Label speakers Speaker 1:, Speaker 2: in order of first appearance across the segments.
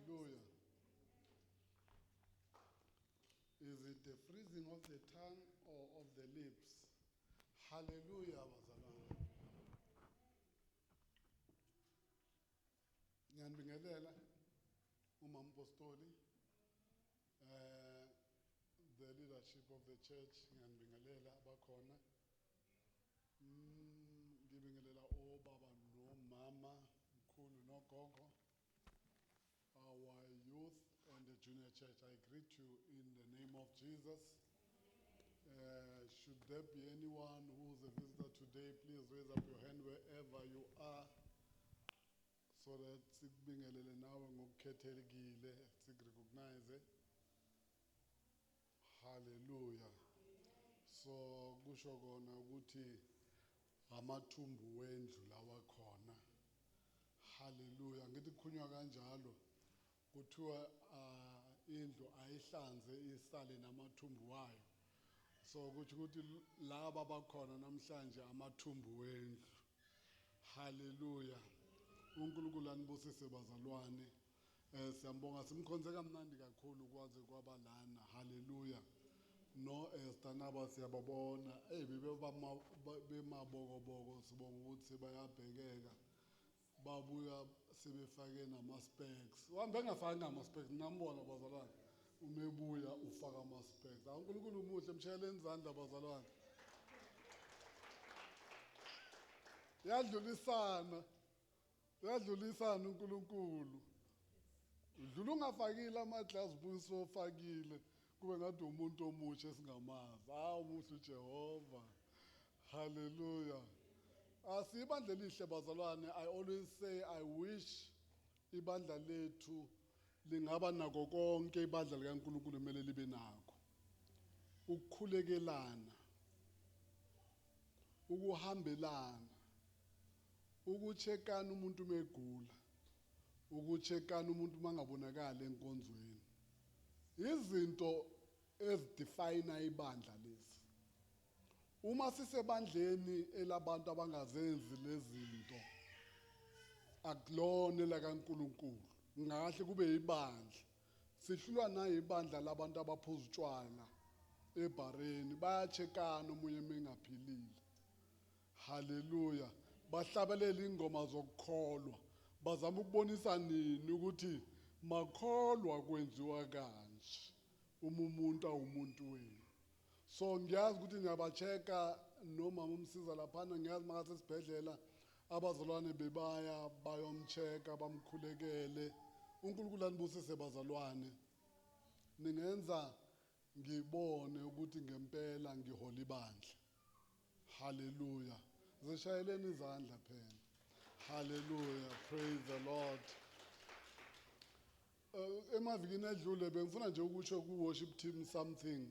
Speaker 1: Hallelujah. Is it the freezing of the tongue or of the lips? Hallelujah, bazalwane. Ngiyanibingelela umama Mpostoli, the leadership of the church, ngiyanibingelela abakhona. Ngibingelela obaba nomama, mkhulu nogogo, our youth and the junior church. I greet you in the name of Jesus. Should there be anyone who's a visitor today, please raise up your hand wherever you are, so that sikubingelele nawe ngokukhethekile, sikrecognize. Hallelujah. So kusho kona ukuthi amathumbu wendlu lawa khona. Hallelujah. Ngithi kukhulunywa kanjalo kuthiwa indlu ayihlanze isale namathumbu wayo. So kuthi ukuthi laba bakhona namhlanje amathumbu wendlu. Hallelujah. uNkulunkulu anibusise bazalwane. Siyambonga simkhonze kamnandi kakhulu kwaze kwabalana. Hallelujah. No Esther naba siyababona bemabokoboko sibonga ukuthi bayabhekeka babuya sebefake nama-specs. Uhambe engafaki nama-specs ngambona bazalwane umebuya ufaka ama-specs. uNkulunkulu umuhle, mshayeleni izandla bazalwane. Yadlulisana uNkulunkulu. Udlula ungafakile ama-glass buso ofakile kube ngathi umuntu omutsha esingamazi. Umuhle uJehova. Hallelujah. Asibandla elihle bazalwane. I always say I wish ibandla lethu lingaba nako konke ibandla likaNkulunkulu emele libe nako. Ukukhulekelana, ukuhambelana, ukuchekana umuntu megula, ukuchekana umuntu mangabonakala enkonzweni. Izinto ezidefine ibandla lezi. Uma sisebandleni elabantu abangazenzi lezi zinto, akulona lakaNkulunkulu. Ngahle kube ibandla. Sihlulwa na ibandla labantu abaphuza utshwala ebareni, bayachekana umunye mengaphilile. Hallelujah. Bahlabelela ingoma zokukholwa. Bazama ukubonisa nini ukuthi makholwa kwenziwa kanje uma umuntu awumuntu wenu. So ngiyazi ukuthi ngiyabacheka nomama umsiza laphana, ngiyazi makathi esibhedlela abazalwane bebaya bayomcheka bamkhulekele. uNkulunkulu anibusise bazalwane. Ningenza ngibone ukuthi ngempela ngihola ibandla. Hallelujah. Zishayeleni izandla phela. Hallelujah. Praise the Lord. Emavikini edlule bengifuna nje ukusho ku-worship team something.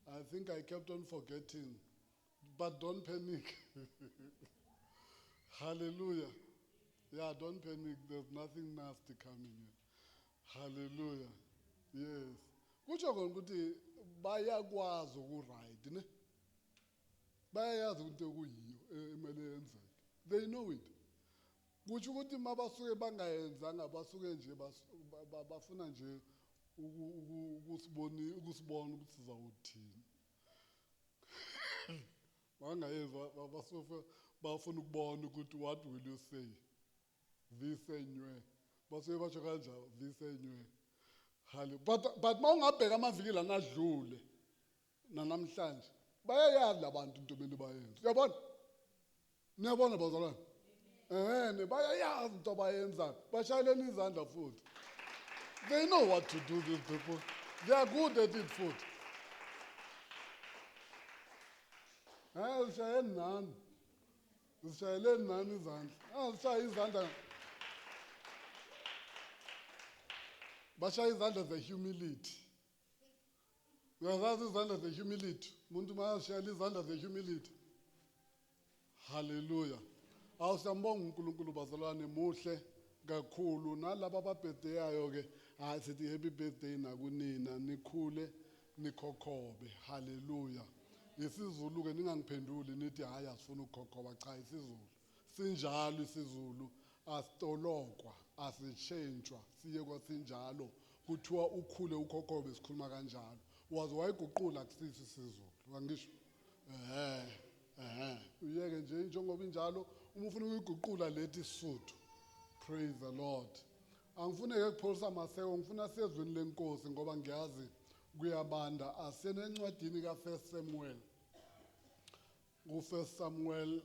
Speaker 1: I think I kept on forgetting. But don't panic. Hallelujah. Yeah, don't panic. There's nothing nasty coming here. Hallelujah. Yes. Kusho kona ukuthi bayakwazi uku-right, ne? Bayayazi ukuthi okuyiyo emele yenzeke. They know it. Kusho ukuthi mabasuke bangayenzanga basuke nje bafuna nje ukusibona ukuthi sizawuthini. Bangayezwa bafuna ukubona ukuthi what will you say? Visenywe. Basuke basho kanjalo visenywe. Hallelujah. But mawungabheka amaviki lana adlule namhlanje bayayazi labantu into emele bayenze. Uyabona? Niyabona bazalwane? Bayayazi into abayenzayo. Bashayeleni izandla futhi. They know what to do, these people. They are good at it futhi. Zishayeleni nani. Zishayeleni nani izandla. Zishaya izandla. Bashaya izandla ze-humility. Uyazazi izandla ze-humility. Umuntu mayashayela izandla ze-humility. Hallelujah. Awusambonga uNkulunkulu bazalwane muhle kakhulu. Nalaba ababirthdayayo ke sithi happy birthday nakunina, nikhule nikhokhobe. Hallelujah. Isizulu ke ningangiphenduli nithi hayi asifuna ukukhokhoba, cha isizulu. Sinjalo isizulu. asitolokwa asitshentshwa siye kwasinjalo kuthiwa ukhule ukhokhobe sikhuluma kanjalo waze wayiguqula kusisi isiZulu wangisho uyeke nje njengoba injalo uma ufuna ukuyiguqula lethi isuthu. Praise the Lord. Angifune ke kupholisa maseko ngifuna siyezweni lenkosi ngoba ngiyazi kuyabanda asenencwadini ka1 Samuel ku1 Samuel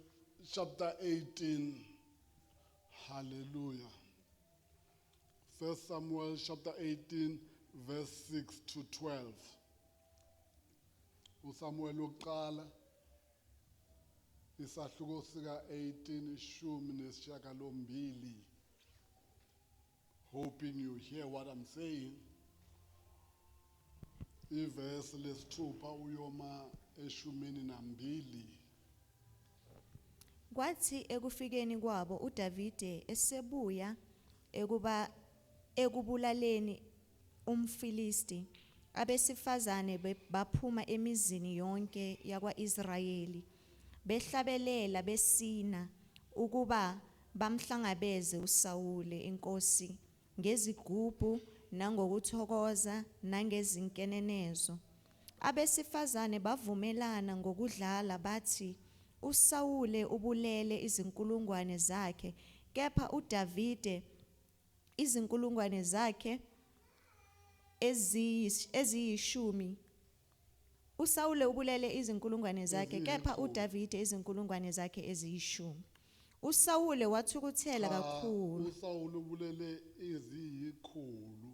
Speaker 1: chapter 18. Hallelujah. 1 Samuel chapter 18 verse 6 to 12. uSamuel uqala isahluko sika 18 ishumi nesishiyagalombili. Hoping you hear what I'm saying. Iverse lesithupha uyoma eshumini nambili.
Speaker 2: Kwathi ekufikeni kwabo uDavide esebuya ekubulaleni umFilisti, abesifazane baphuma emizini yonke yakwa-Israyeli behlabelela besina ukuba bamhlangabeze uSawule inkosi ngezigubhu nangokuthokoza nangezinkenenezo. Abesifazane bavumelana ngokudlala bathi uSawule ubulele izinkulungwane zakhe, kepha uDavide izinkulungwane zakhe eziyishumi. uSawule ubulele izinkulungwane zakhe, kepha uDavide izinkulungwane zakhe eziyishumi. uSawule wathukuthela kakhulu.
Speaker 1: uSawule ubulele eziyikhulu,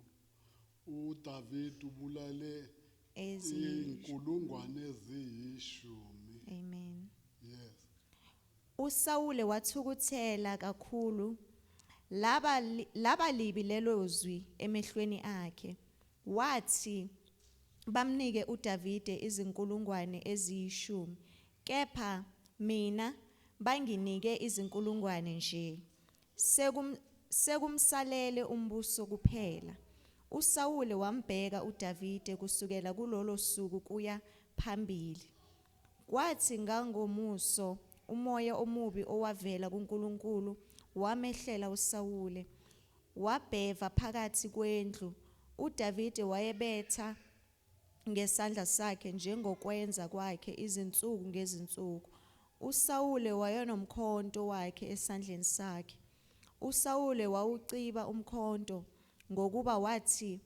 Speaker 1: uDavide ubulale izinkulungwane eziyishumi.
Speaker 2: Amen.
Speaker 1: Yes.
Speaker 2: uSawule wathukuthela kakhulu, laba libi lelo zwi emehlweni akhe. Wathi bamnike uDavide izinkulungwane eziyishumi, kepha mina banginike izinkulungwane nje. Sekumsalele umbuso kuphela. uSawule wambheka uDavide kusukela kulolo suku kuya phambili. Kwathi ngangomuso umoya omubi owavela kuNkulunkulu wamehlela uSawule, wabheva phakathi kwendlu. uDavide wayebetha ngesandla sakhe njengokwenza kwakhe izinsuku ngezinsuku. uSawule wayenomkhonto wakhe esandleni sakhe. uSawule wawuciba umkhonto ngokuba wathi,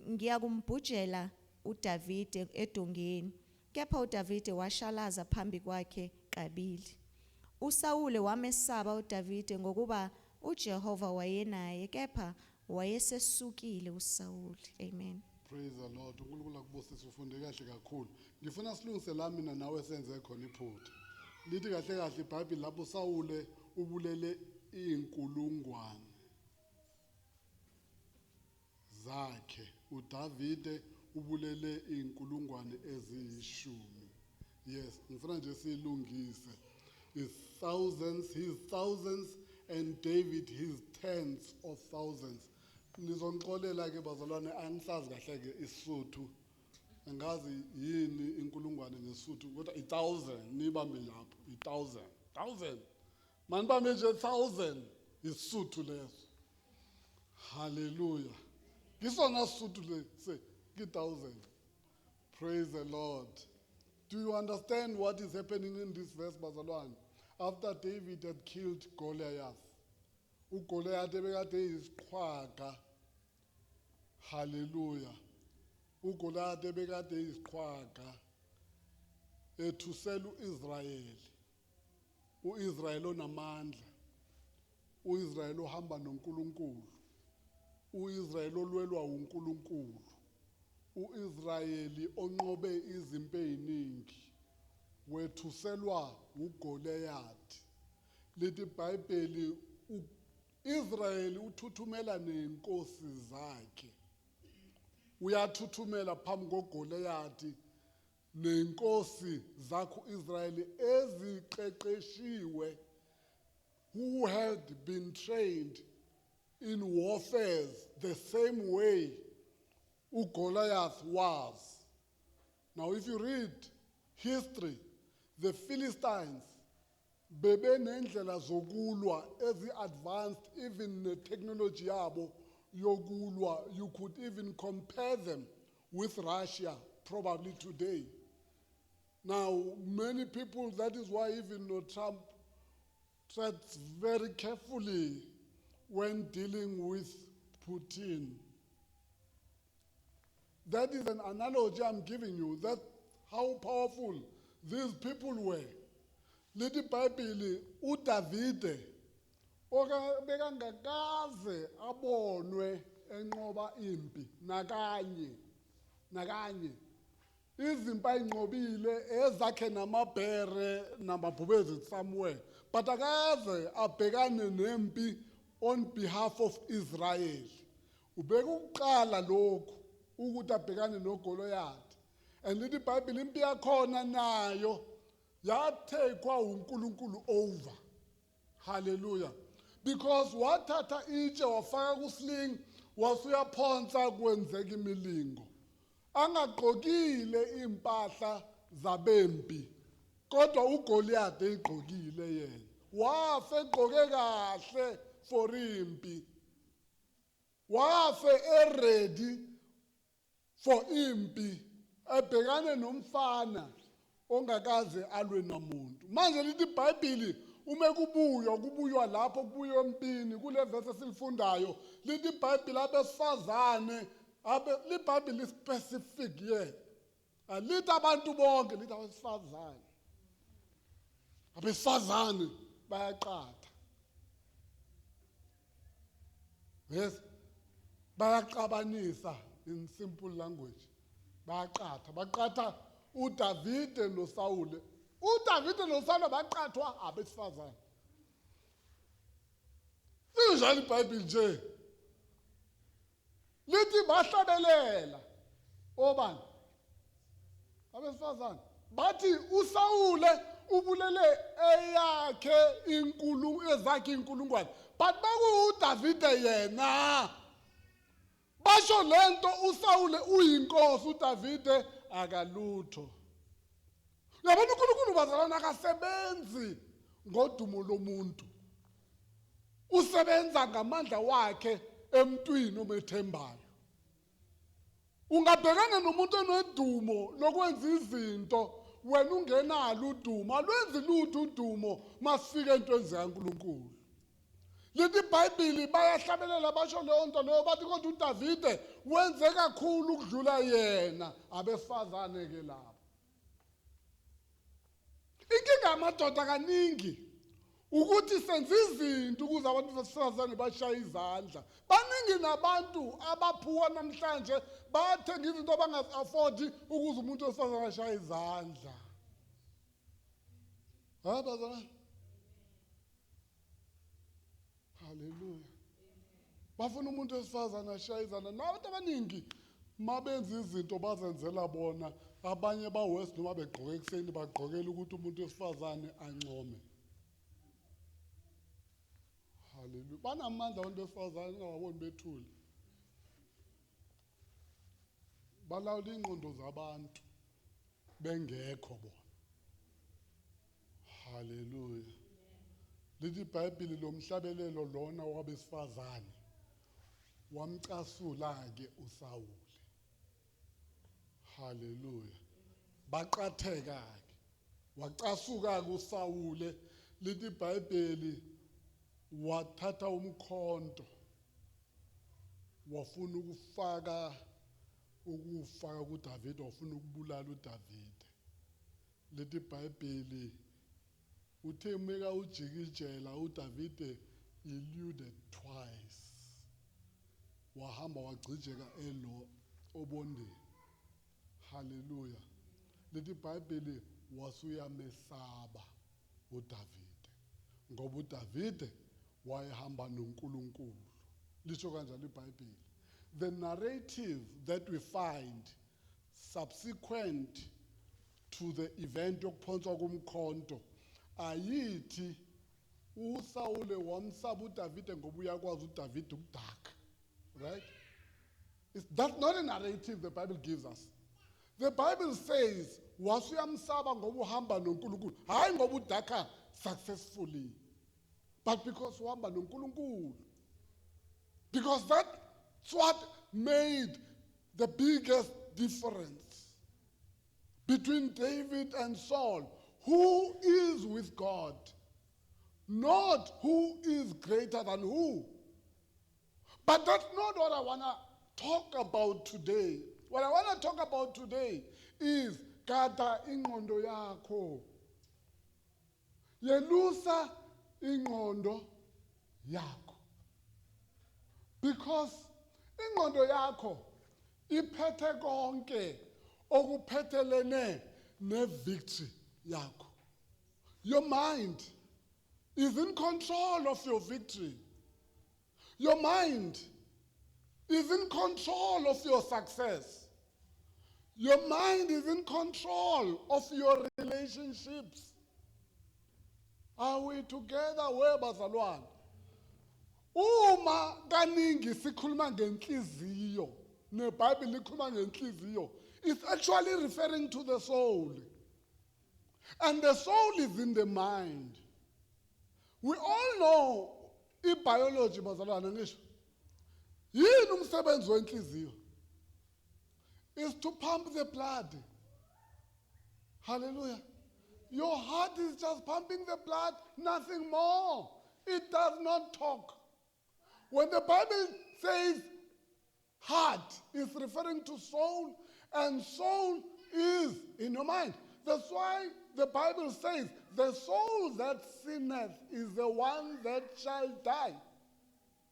Speaker 2: ngiyakumbhujela uDavide edongeni. Kepha uDavide washalaza phambi kwakhe kabili. uSawule wamesaba uDavide ngokuba uJehova wayenaye, kepha wayesesukile uSawule. Amen.
Speaker 1: Praise the Lord. uNkulunkulu akubusise ufunde kahle kakhulu. Ngifuna silungise la mina nawe senze khona iphutha. Lithi kahle kahle iBhayibheli lapho uSawule ubulele izinkulungwane zakhe, uDavide ubulele izinkulungwane eziyishumi. Yes, ngifuna nje silungise. His thousands and David his tens of thousands. Nizongixolela ke bazalwane, angisazi kahle ke isuthu. Angazi yini inkulungwane ngesuthu kodwa 1000 nibambe lapho 1000 manibambe nje 1000 isuthu leso. Hallelujah. Ngisona suthu lese ki 1000. Praise the Lord. Do you understand what is happening in this verse bazalwane? After David had killed Goliath, uGoliath ebekade yisiqhwaga. Hallelujah. uGoliath ebekade yisiqhwaga ethusela uIsrayeli. uIsrayeli onamandla, uIsrayeli ohamba noNkulunkulu, uIsrayeli olwelwa uNkulunkulu, uIsrayeli onqobe izimpi eziningi, wethuselwa uGoliath. Lithi iBhayibheli uIsrayeli uthuthumela nenkosi zakhe. Uyathuthumela phambi koGoliath nenkosi zakhe uIsrayeli eziqeqeshiwe, who had been trained in warfare the same way uGoliath was. Now if you read history, the Philistines, bebenendlela zokulwa ezi-advanced, even ne-technology yabo yokulwa. You could even compare them with Russia probably today. Now, many people, that is why even Trump treads very carefully when dealing with Putin. That is an analogy I'm giving you, that how powerful these people were. Lithi iBhayibheli uDavide bekangakaze abonwe enqoba impi nakanye. Izimpi ayinqobile ezakhe namabhere namabhubezi somewhere, but akaze abhekane nempi on behalf of Israel. Ubeka ukuqala lokhu ukuthi abhekane noGoliath. And lithi iBhayibheli impi yakhona nayo yathekwa uNkulunkulu over. Hallelujah. Because wathatha itshe wafaka kusling wasuyaphonsa kwenzeka imilingo. Angagqokile impahla zabempi kodwa uGoliath egqokile yena. Wafe egqoke kahle for impi. Wafe ready for impi ebhekane nomfana ongakaze alwe namuntu. Manje lithi iBhayibheli uma kubuywa lapho kubuywa empini kule verse esilifundayo lithi iBhayibheli abesifazane iBhayibheli specific here. Lithi abantu bonke lithi abesifazane. Abesifazane bayaqatha. Yes. Bayaqabanisa in simple language. Baqatha uDavide noSawule. uDavide noSawule baqathwa abesifazane. Linjani iBhayibheli nje? Lithi bahlabelela obani? Abesifazane. Bathi uSawule ubulele ezakhe inkulungwane. But uDavide yena basho lento uSawule uyinkosi uDavide akalutho. Yabona uNkulunkulu bazalwana akasebenzi ngodumo lomuntu. Usebenza ngamandla wakhe emntwini omethembayo. Ungabhekana nomuntu onedumo lokwenza izinto wena ungenalo udumo. Alwenzi lutho udumo masifika entweni zikaNkulunkulu. Lithi iBhayibheli bayahlabelela basho leyo nto leyo bathi kodwa uDavide wenze kakhulu ukudlula yena. Abesifazane ke lapho. Inkinga yamadoda kaningi ukuthi senza izinto ukuze abantu besifazane bashaye izandla. Baningi nabantu abaphuwa namhlanje bathenga izinto abangazi-afford ukuze umuntu wesifazane ashaye izandla. Bazalwane. Hallelujah. Bafuna umuntu wesifazane ashaye izandla. Nabantu abaningi mabenza izinto bazenzela bona. Abanye bawest noma begqoke ekuseni bagqokela ukuthi umuntu wesifazane ancome. Hallelujah. Banamandla abantu besifazane ungababoni bethule. Balawula ingqondo zabantu bengekho bona. Hallelujah. Lithi iBhayibheli lomhlabelelo lona wabesifazane wamcasula-ke uSawule. Hallelujah. Baqatheka-ke. Wacasuka-ke uSawule. Lithi iBhayibheli wathatha umkhonto wafuna ukufaka kuDavide, wafuna ukubulala uDavide. Lithi iBhayibheli uthe meka ujikijela uDavide eluded twice. Wahamba wagcijeka obondeni. Hallelujah. Lithi iBhayibheli wasuyamesaba uDavide ngoba uDavide wayehamba noNkulunkulu. Lisho kanjalo iBhayibheli. The narrative that we find subsequent to the event yokuphonswa komkhonto ayithi uSawule wamsaba uDavide ngoba uyakwazi uDavide ukudaka. Right? That's not a narrative the Bible gives us. The Bible says wasuyamsaba ngoba uhamba noNkulunkulu, hayi ngoba udaka successfully, but because uhamba noNkulunkulu. Because that's what made the biggest difference between David and Saul. Who is with God? Not who is greater than who. But that's not what I want to talk about today. What I want to talk about today is gada ingqondo yakho. Yelusa ingqondo yakho. Because ingqondo yakho iphethe konke okuphethelene ne-victory yakho. Your mind is in control of your victory. Your mind is in control of your success. Your mind is in control of your relationships. Are we together? Where bazalwane? Uma kaningi sikhuluma ngenhliziyo, neBhayibheli likhuluma ngenhliziyo, it's actually referring to the soul. And the soul is in the mind. We all know biology bazalwane ngisho. Yini umsebenzi wenhliziyo? Is to pump the blood. Hallelujah. Your heart is just pumping the blood, nothing more. It does not talk. When the Bible says heart, it's referring to soul, and soul is in your mind. That's why the Bible says, the soul that sinneth is the one that shall die.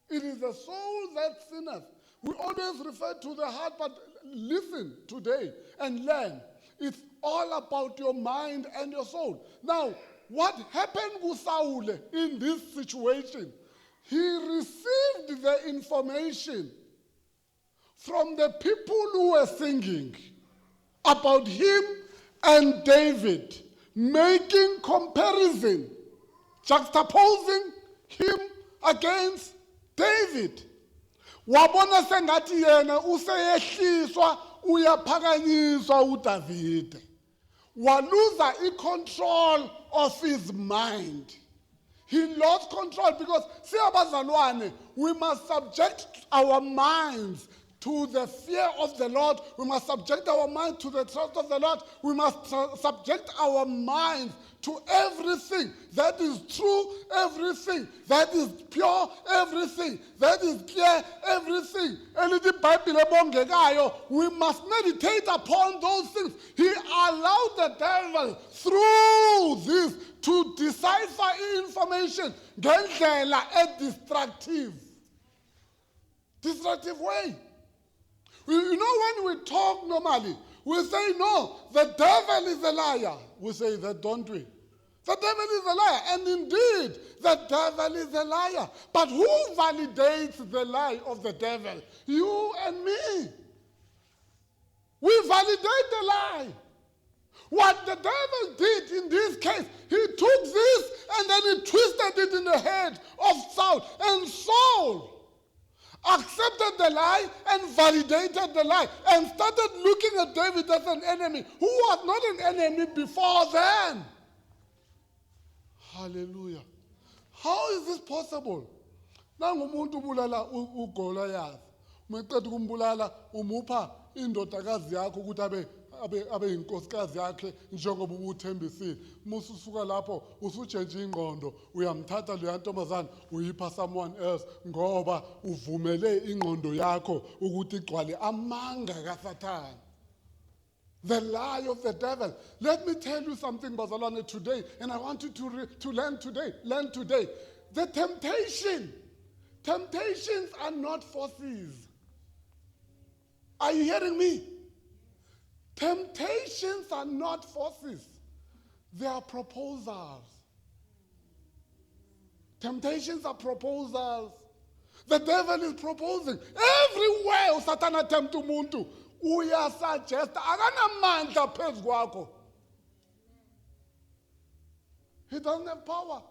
Speaker 1: It is the soul that sinneth. We always refer to the heart, but listen today and learn. It's all about your mind and your soul. Now, what happened with Saul in this situation? He received the information from the people who were singing about him and David, making comparison, juxtaposing him against David. Wabona sengathi yena useyehliswa uyaphakanyiswa uDavide. Waluza control of his mind. He lost control because, siyabazalwane, we must subject our minds to the fear of the Lord. We must subject our mind to the trust of the Lord. We must subject our minds to everything that is true, everything that is pure, everything that is clear, everything. We must meditate upon those things. He allowed the devil through this to decipher information ngendlela destructive way. You know, when we talk normally, we say, no, the devil is a liar. We say that, don't we? The devil is a liar. And indeed, the devil is a liar. But who validates the lie of the devil? You and me. We validate the lie. What the devil did in this case, he took this and then he twisted it in the head of Saul. And Saul accepted the lie and validated the lie and started looking at David as an enemy who was not an enemy before then. Hallelujah. How is this possible? Nangumuntu ubulala uGoliath. Umaqeda ukumbulala umupha indodakazi yakho ukuthi abe inkosikazi yakhe njengoba ubuthembisile. Mususuka lapho usujenje ingqondo uyamthatha leya ntombazana uyipha someone else ngoba uvumele ingqondo yakho ukuthi igcwale amanga kaSathane. The lie of the devil. Let me tell you something, bazalwane, today, and I want you to learn today. Learn today. The temptations are not forces. Are you hearing me? Temptations are not forces. They are proposals. Temptations are proposals. The devil is proposing. Everywhere Satan attempts umuntu, uyasuggest akanamandla phezu kwakho. He doesn't have power.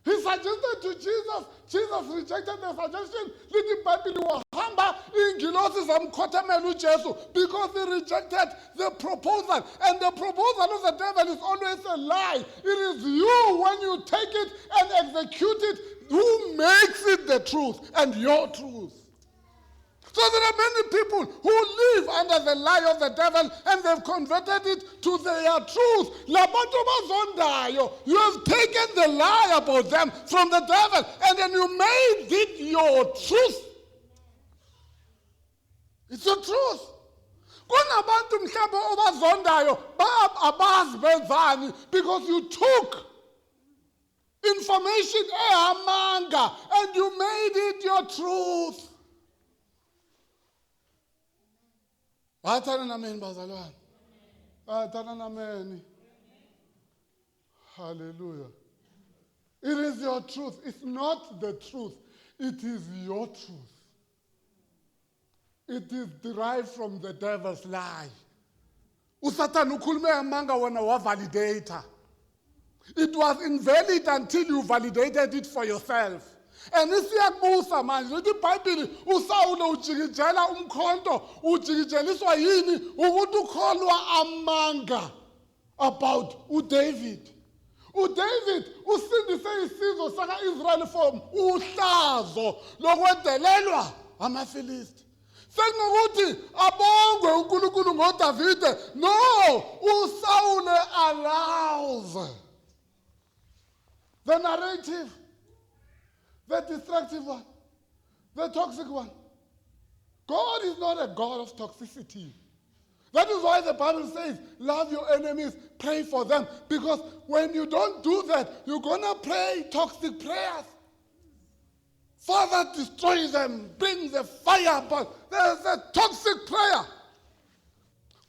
Speaker 1: He suggested to Jesus. Jesus rejected the suggestion. Lithi iBhayibheli wahamba ingilosi sizamkhothamela uJesu because he rejected the proposal. And the proposal of the devil is always a lie. It is you, when you take it and execute it, who makes it the truth and your truth. So there are many people who live under the lie of the devil and they've converted it to their truth. Labantu bazondayo, you have taken the lie about them from the devil and then you made it your truth. It's the truth. Kunabantu mhlawumbe obazondayo abazi benzani because you took information ehamanga and you made it your truth. Athana nameni bazalwane. Athana nameni. Hallelujah. It is your truth. It's not the truth. It is your truth. It is derived from the devil's lie. Usatan ukhulume amanga wena wavalidator. It was invalid until you validated it for yourself. And isiyakubusa manje ukuthi iBhayibheli uSawule ujikijela umkhonto ujikijeliswa yini ukuthi ukholwa amanga about uDavid. uDavid usindise isizwe saka-Israyeli from uhlazo lokwendelelwa amaFilisti. Sekunokuthi abongwe uNkulunkulu ngoDavide. No, uSawule allows the narrative, the destructive one, the toxic one. God is not a God of toxicity. That is why the Bible says, love your enemies, pray for them. Because when you don't do that, you're going to pray toxic prayers. Father, destroy them, bring the fire, but there's a toxic prayer.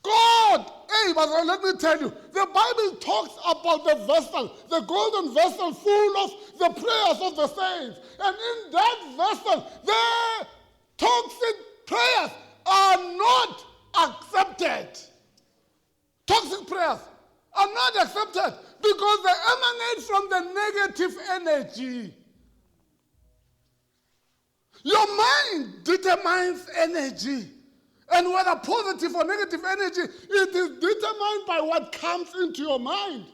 Speaker 1: God, hey, but let me tell you, the Bible talks about the vessel, the golden vessel full of the prayers of the saints. And in that vessel, the toxic prayers are not accepted. Toxic prayers are not accepted because they emanate from the negative energy. Your mind determines energy. And whether positive or negative energy, it is determined by what comes into your mind.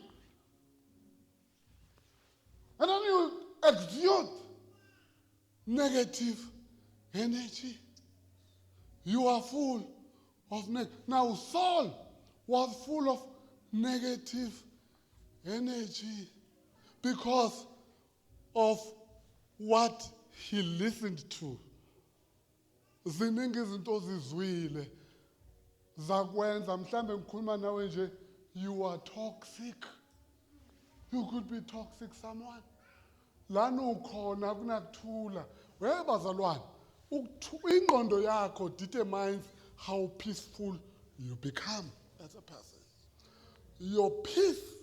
Speaker 1: And then you exude negative energy. You are full of Now Saul was full of negative energy because of what he listened to. Ziningi izinto ozizwile zakwenza mhlambe ngikhuluma nawe nje, you are toxic. You could be toxic someone. Lana ukhona kunakuthula. Webazalwane, ingqondo yakho determines how peaceful you become as a person. Your peace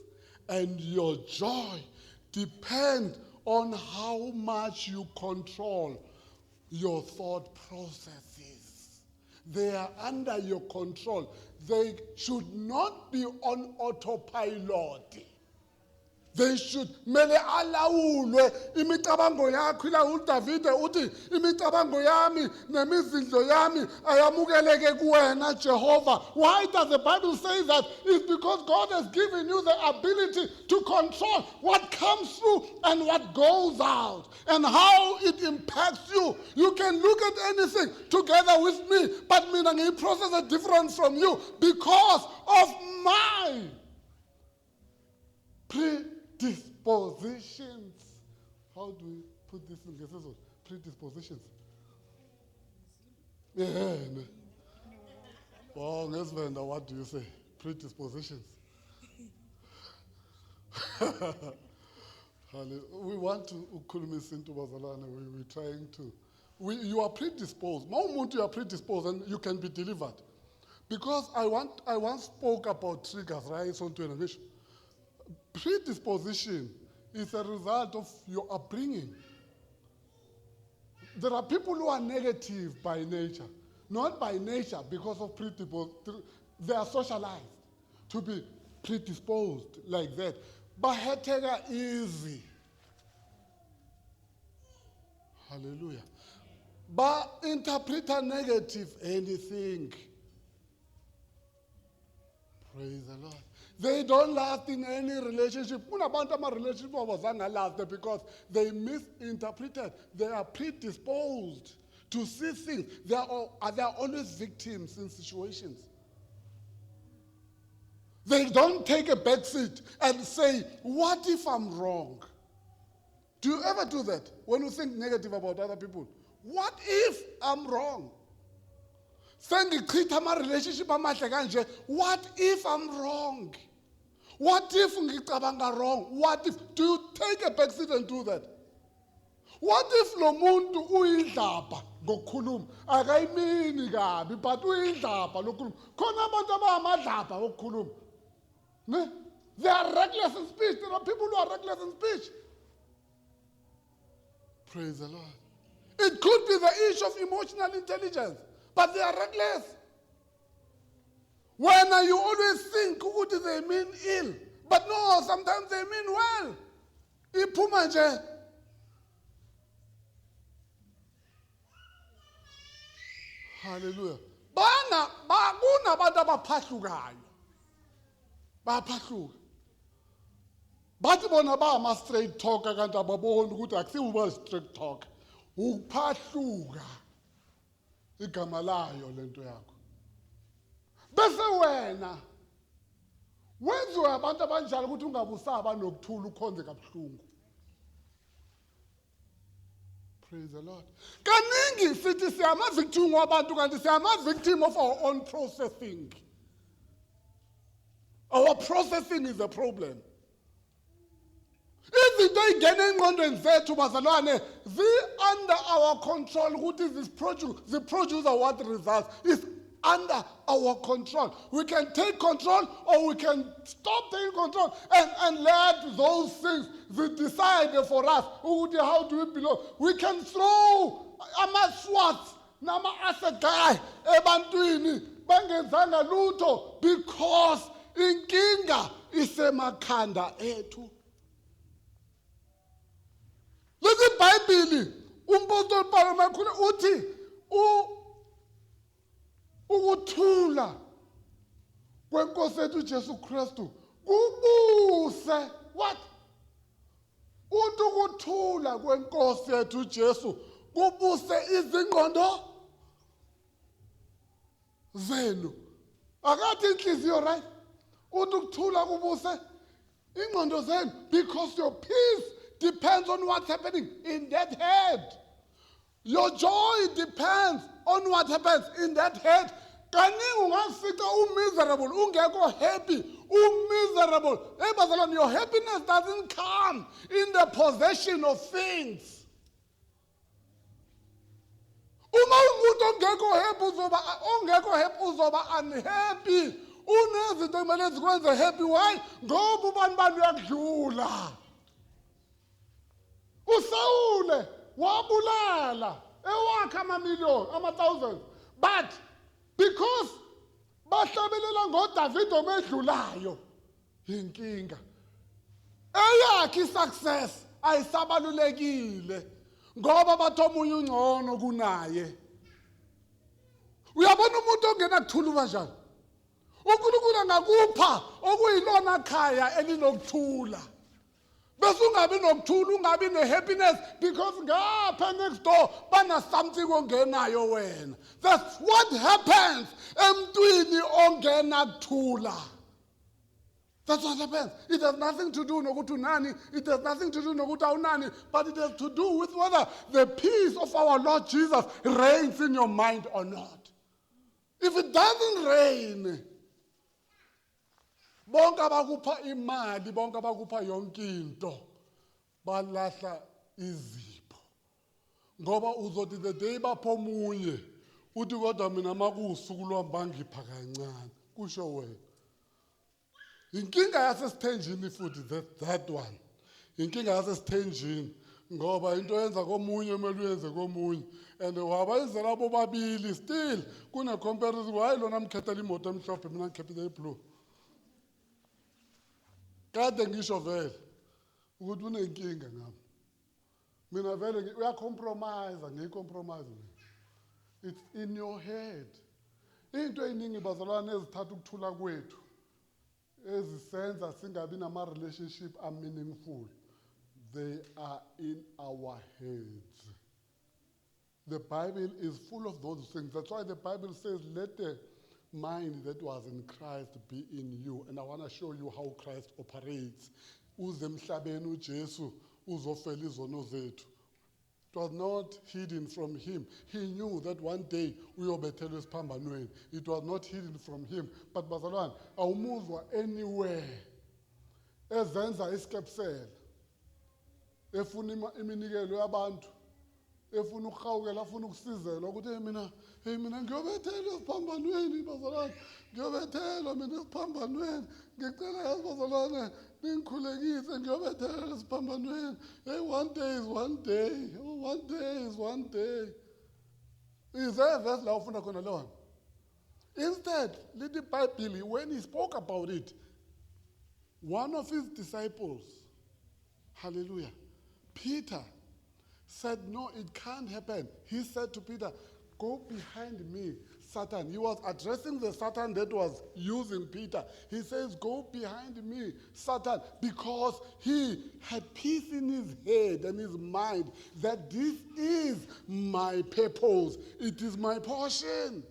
Speaker 1: and your joy depend on how much you control your thought processes. They are under your control. They should not be on autopilot. They should mele alawulwe imicabango yakho ilawula uDavide uthi imicabango yami nemizindlo yami ayamukeleke kuwena Jehovah. Why does the Bible say that? It's because God has given you the ability to control what comes through and what goes out and how it impacts you. You can look at anything together with me, but mina ngiyiprocess it different from you because of my predispositions. How do we put this in Gesizulu? Predispositions. Yeah. Well, Nesvenda, what do you say? Predispositions. We want to ukhulumise into bazalwane. We're trying to. You are predisposed. Moment you are predisposed, and you can be delivered. Because I once spoke about triggers, right? On to innovation. Predisposition is a result of your upbringing. There are people who are negative by nature, not by nature because of predisposition. They are socialized to be predisposed like that. But easy. Hallelujah. ba-interpreta negative anything. Praise the Lord. They don't last in any relationship. Kunabantu ama-relationship wabo zange last because they misinterpreted. They are predisposed to see things. They are always victims in situations. They don't take a back seat and say, what if I'm wrong? Do you ever do that when you think negative about other people? What if I'm wrong? Sengichitha ama-relationship amahle kanje. What if I'm wrong? What if ngicabanga wrong? What if? Do you take a back seat and do that? What if lo muntu uyidlapha ngokukhuluma? Akayimini kabi but uyidlapha lokukhuluma. Khona abantu abamadlapha ngokukhuluma. Ne? They are reckless in speech. There are people who are reckless in speech. Praise the Lord. It could be the issue of emotional intelligence, but they are reckless. When you always think ukuthi they mean ill, but no, sometimes they mean well. Iphuma nje. Hallelujah. Kunabantu abaphahlukayo. Baphahluka. Bathi bona ama-straight talker kanti ababoni ukuthi akusiwo straight talker. Ukuphahluka igama layo lento yakho. Bese wena wenziwe abantu abanjalo ukuthi ungabusaba nokuthula ukhonze kabuhlungu. Praise the Lord. Kaningi sithi siyama-victim wabantu kanti siyama-victim of our own processing. Our processing is a problem. Izinto ey'ngena engqondweni zethu bazalwane zi-under our control ukuthi ziproduce what results is under our control. We can take control or we can stop taking control and let those things decide for us how do we belong. We can throw ama-swats nama-asegai ebantwini bangenzanga lutho because inkinga isemakhanda ethu. Lesi iBhayibheli umpostoli Paulo makhulu uthi ukuthula kwenkosi yethu uJesu Kristu kubuse what? Uthi ukuthula kwenkosi yethu uJesu kubuse izingqondo zenu. Akathi inhliziyo right? Uthi ukuthula kubuse ingqondo zenu because your peace depends on what's happening in that head. Your joy depends on what happens in that head. Kaningi ungafica miserable, ungekho happy, miserable. Hey, bazalwane, your happiness doesn't come in the possession of things. Uma umuntu ongekho happy uzoba unhappy. Unezinto ekumele zikwenze happy. Why? Ngoba ubani uyakudlula. uSawule wabulala ewakha ama-million ama-thousands, but because bahlabelela ngoDavid omedlulayo inkinga eyakhe isuccess ayisabalulekile ngoba bathi omunye ungcono kunaye. Uyabona umuntu ongena kuthula kanjani? uNkulunkulu angakupha okuyilona khaya elinokuthula. Bese ungabi nokuthula, ungabi ne-happiness because ngapha next door bana something ongenayo wena. That's what happens emntwini ongena kuthula. That's what happens. It has nothing to do nokuthi unani, it has nothing to do nokuthi awunani, but it has to do with whether the peace of our Lord Jesus reigns in your mind or not. If it doesn't reign, bonke abakupha imali, bonke abakupha yonke into balahla izipho. Ngoba uzothi the day bapho omunye uthi kodwa mina makusuku lwami bangipha kancane. Kusho wena. Inkinga yasesithenjini futhi that one. Inkinga yasesithenjini ngoba into yenza komunye kumele uyenze komunye. And wabayenzela abo babili still kuna comparison. Hayi lona mkhethela imoto emhlophe mina ngikhethela iblue. Kade ngisho vele ukuthi unenkinga ngami. Mina vele uyacompromise, ngiyicompromise. It's in your head. Into eyiningi bazalwane ezithatha ukuthula kwethu ezisenza singabi nama-relationship are-meaningful. They are in our heads. The Bible is full of those things. That's why the Bible says, let the mind that was in Christ be in you. And I want to show you how Christ operates. Uze emhlabeni uJesu uzofela izono zethu. It was not hidden from him. He knew that one day uyobethelwa esiphambanweni. It was not hidden from him. But bazalwane, awumuzwa anywhere ezenza iskepsela efuna iminikelo yabantu efuna ukuhawukela afuna ukusizela ukuthi hey mina ngiyobethelwa esiphambanweni bazalwane ngiyobethelwa mina esiphambanweni ngicela yazi bazalwane ningikhulekise ngiyobethelwa esiphambanweni hey one day is one day oh one day is one day is there a verse la ufuna khona leyo instead little Bible when he spoke about it one of his disciples hallelujah Peter said, no, it can't happen. He said to Peter, go behind me, Satan. He was addressing the Satan that was using Peter. He says, go behind me, Satan, because he had peace in his head and his mind that this is my purpose. It is my portion.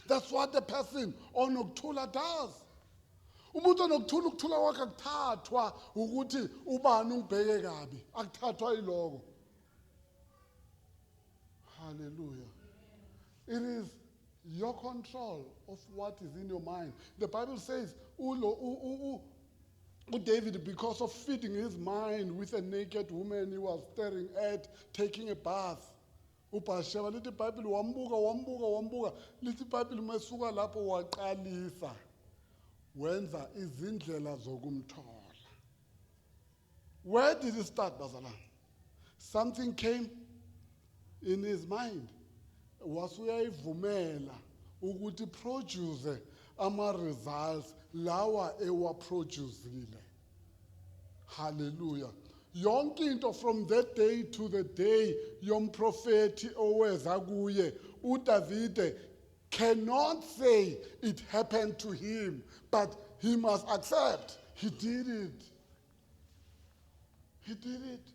Speaker 1: That's what the person on ukuthula does. Umuntu anokuthula ukuthula kwakhe akuthathwa ukuthi ubani ungibheke kabi akuthathwa iloko. Hallelujah. It is your control of what is in your mind. The Bible says David, because of feeding his mind with a naked woman he was staring at, taking a bath. Ubhasheba lithi iBhayibheli wambuka lithi iBhayibheli masuka lapho waqalisa wenza izindlela zokumthola. Where did it start, bazalwane? Something came in his mind. Wasuyayivumela ukuthi produce ama-results lawa ewaproducile. Hallelujah. Yonke into from that day to the day yomprofeti oweza kuye uDavide cannot say it happened to him, but he must accept he did it. He did it.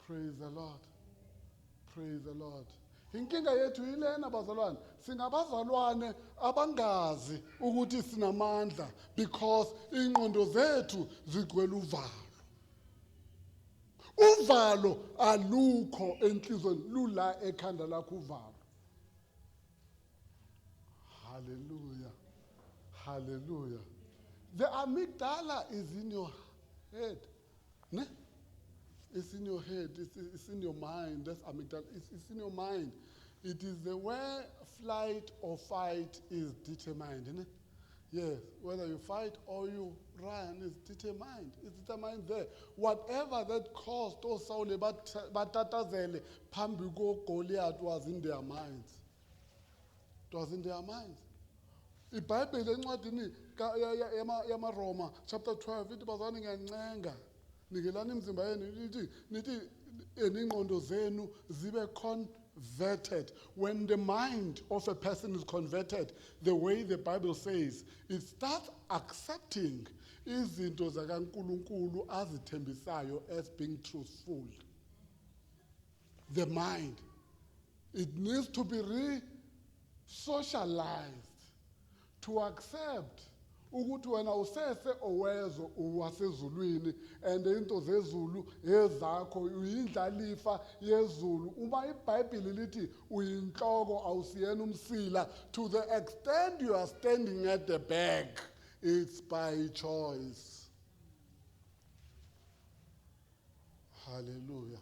Speaker 1: Praise the Lord. Praise the Lord. Inkinga yethu yilena bazalwane, singabazalwane abangazi ukuthi sinamandla because ingqondo zethu zigcwele uvalo. Uvalo alukho enhlizweni, lula ekhanda lakho uvalo. Hallelujah. Hallelujah. The amygdala is in your head. Ne? It's in your head. It's in your mind. That's amygdala. It's in your mind. It is the way flight or fight is determined. Ne? Yes, whether you fight or you run is determined. It's determined there. Whatever that caused oSawule batatazele phambi koGoliath was in their minds. It was in their minds. IBhayibheli encwadini yamaRoma chapter 12 ithi bazalwane ngiyancenga nikelani imizimba yenu nithi ingqondo zenu zibe converted. When the mind of a person is converted, the way the Bible says, it starts accepting izinto zakaNkulunkulu azithembisayo as being truthful. The mind, it needs to be re-socialized to accept ukuthi wena usese owezo wasezulwini and into zezulu ezakho uyindlalifa yezulu. Uma iBhayibheli lithi uyinhloko awusiyena umsila, to the extent you are standing at the back, it's by choice. Hallelujah.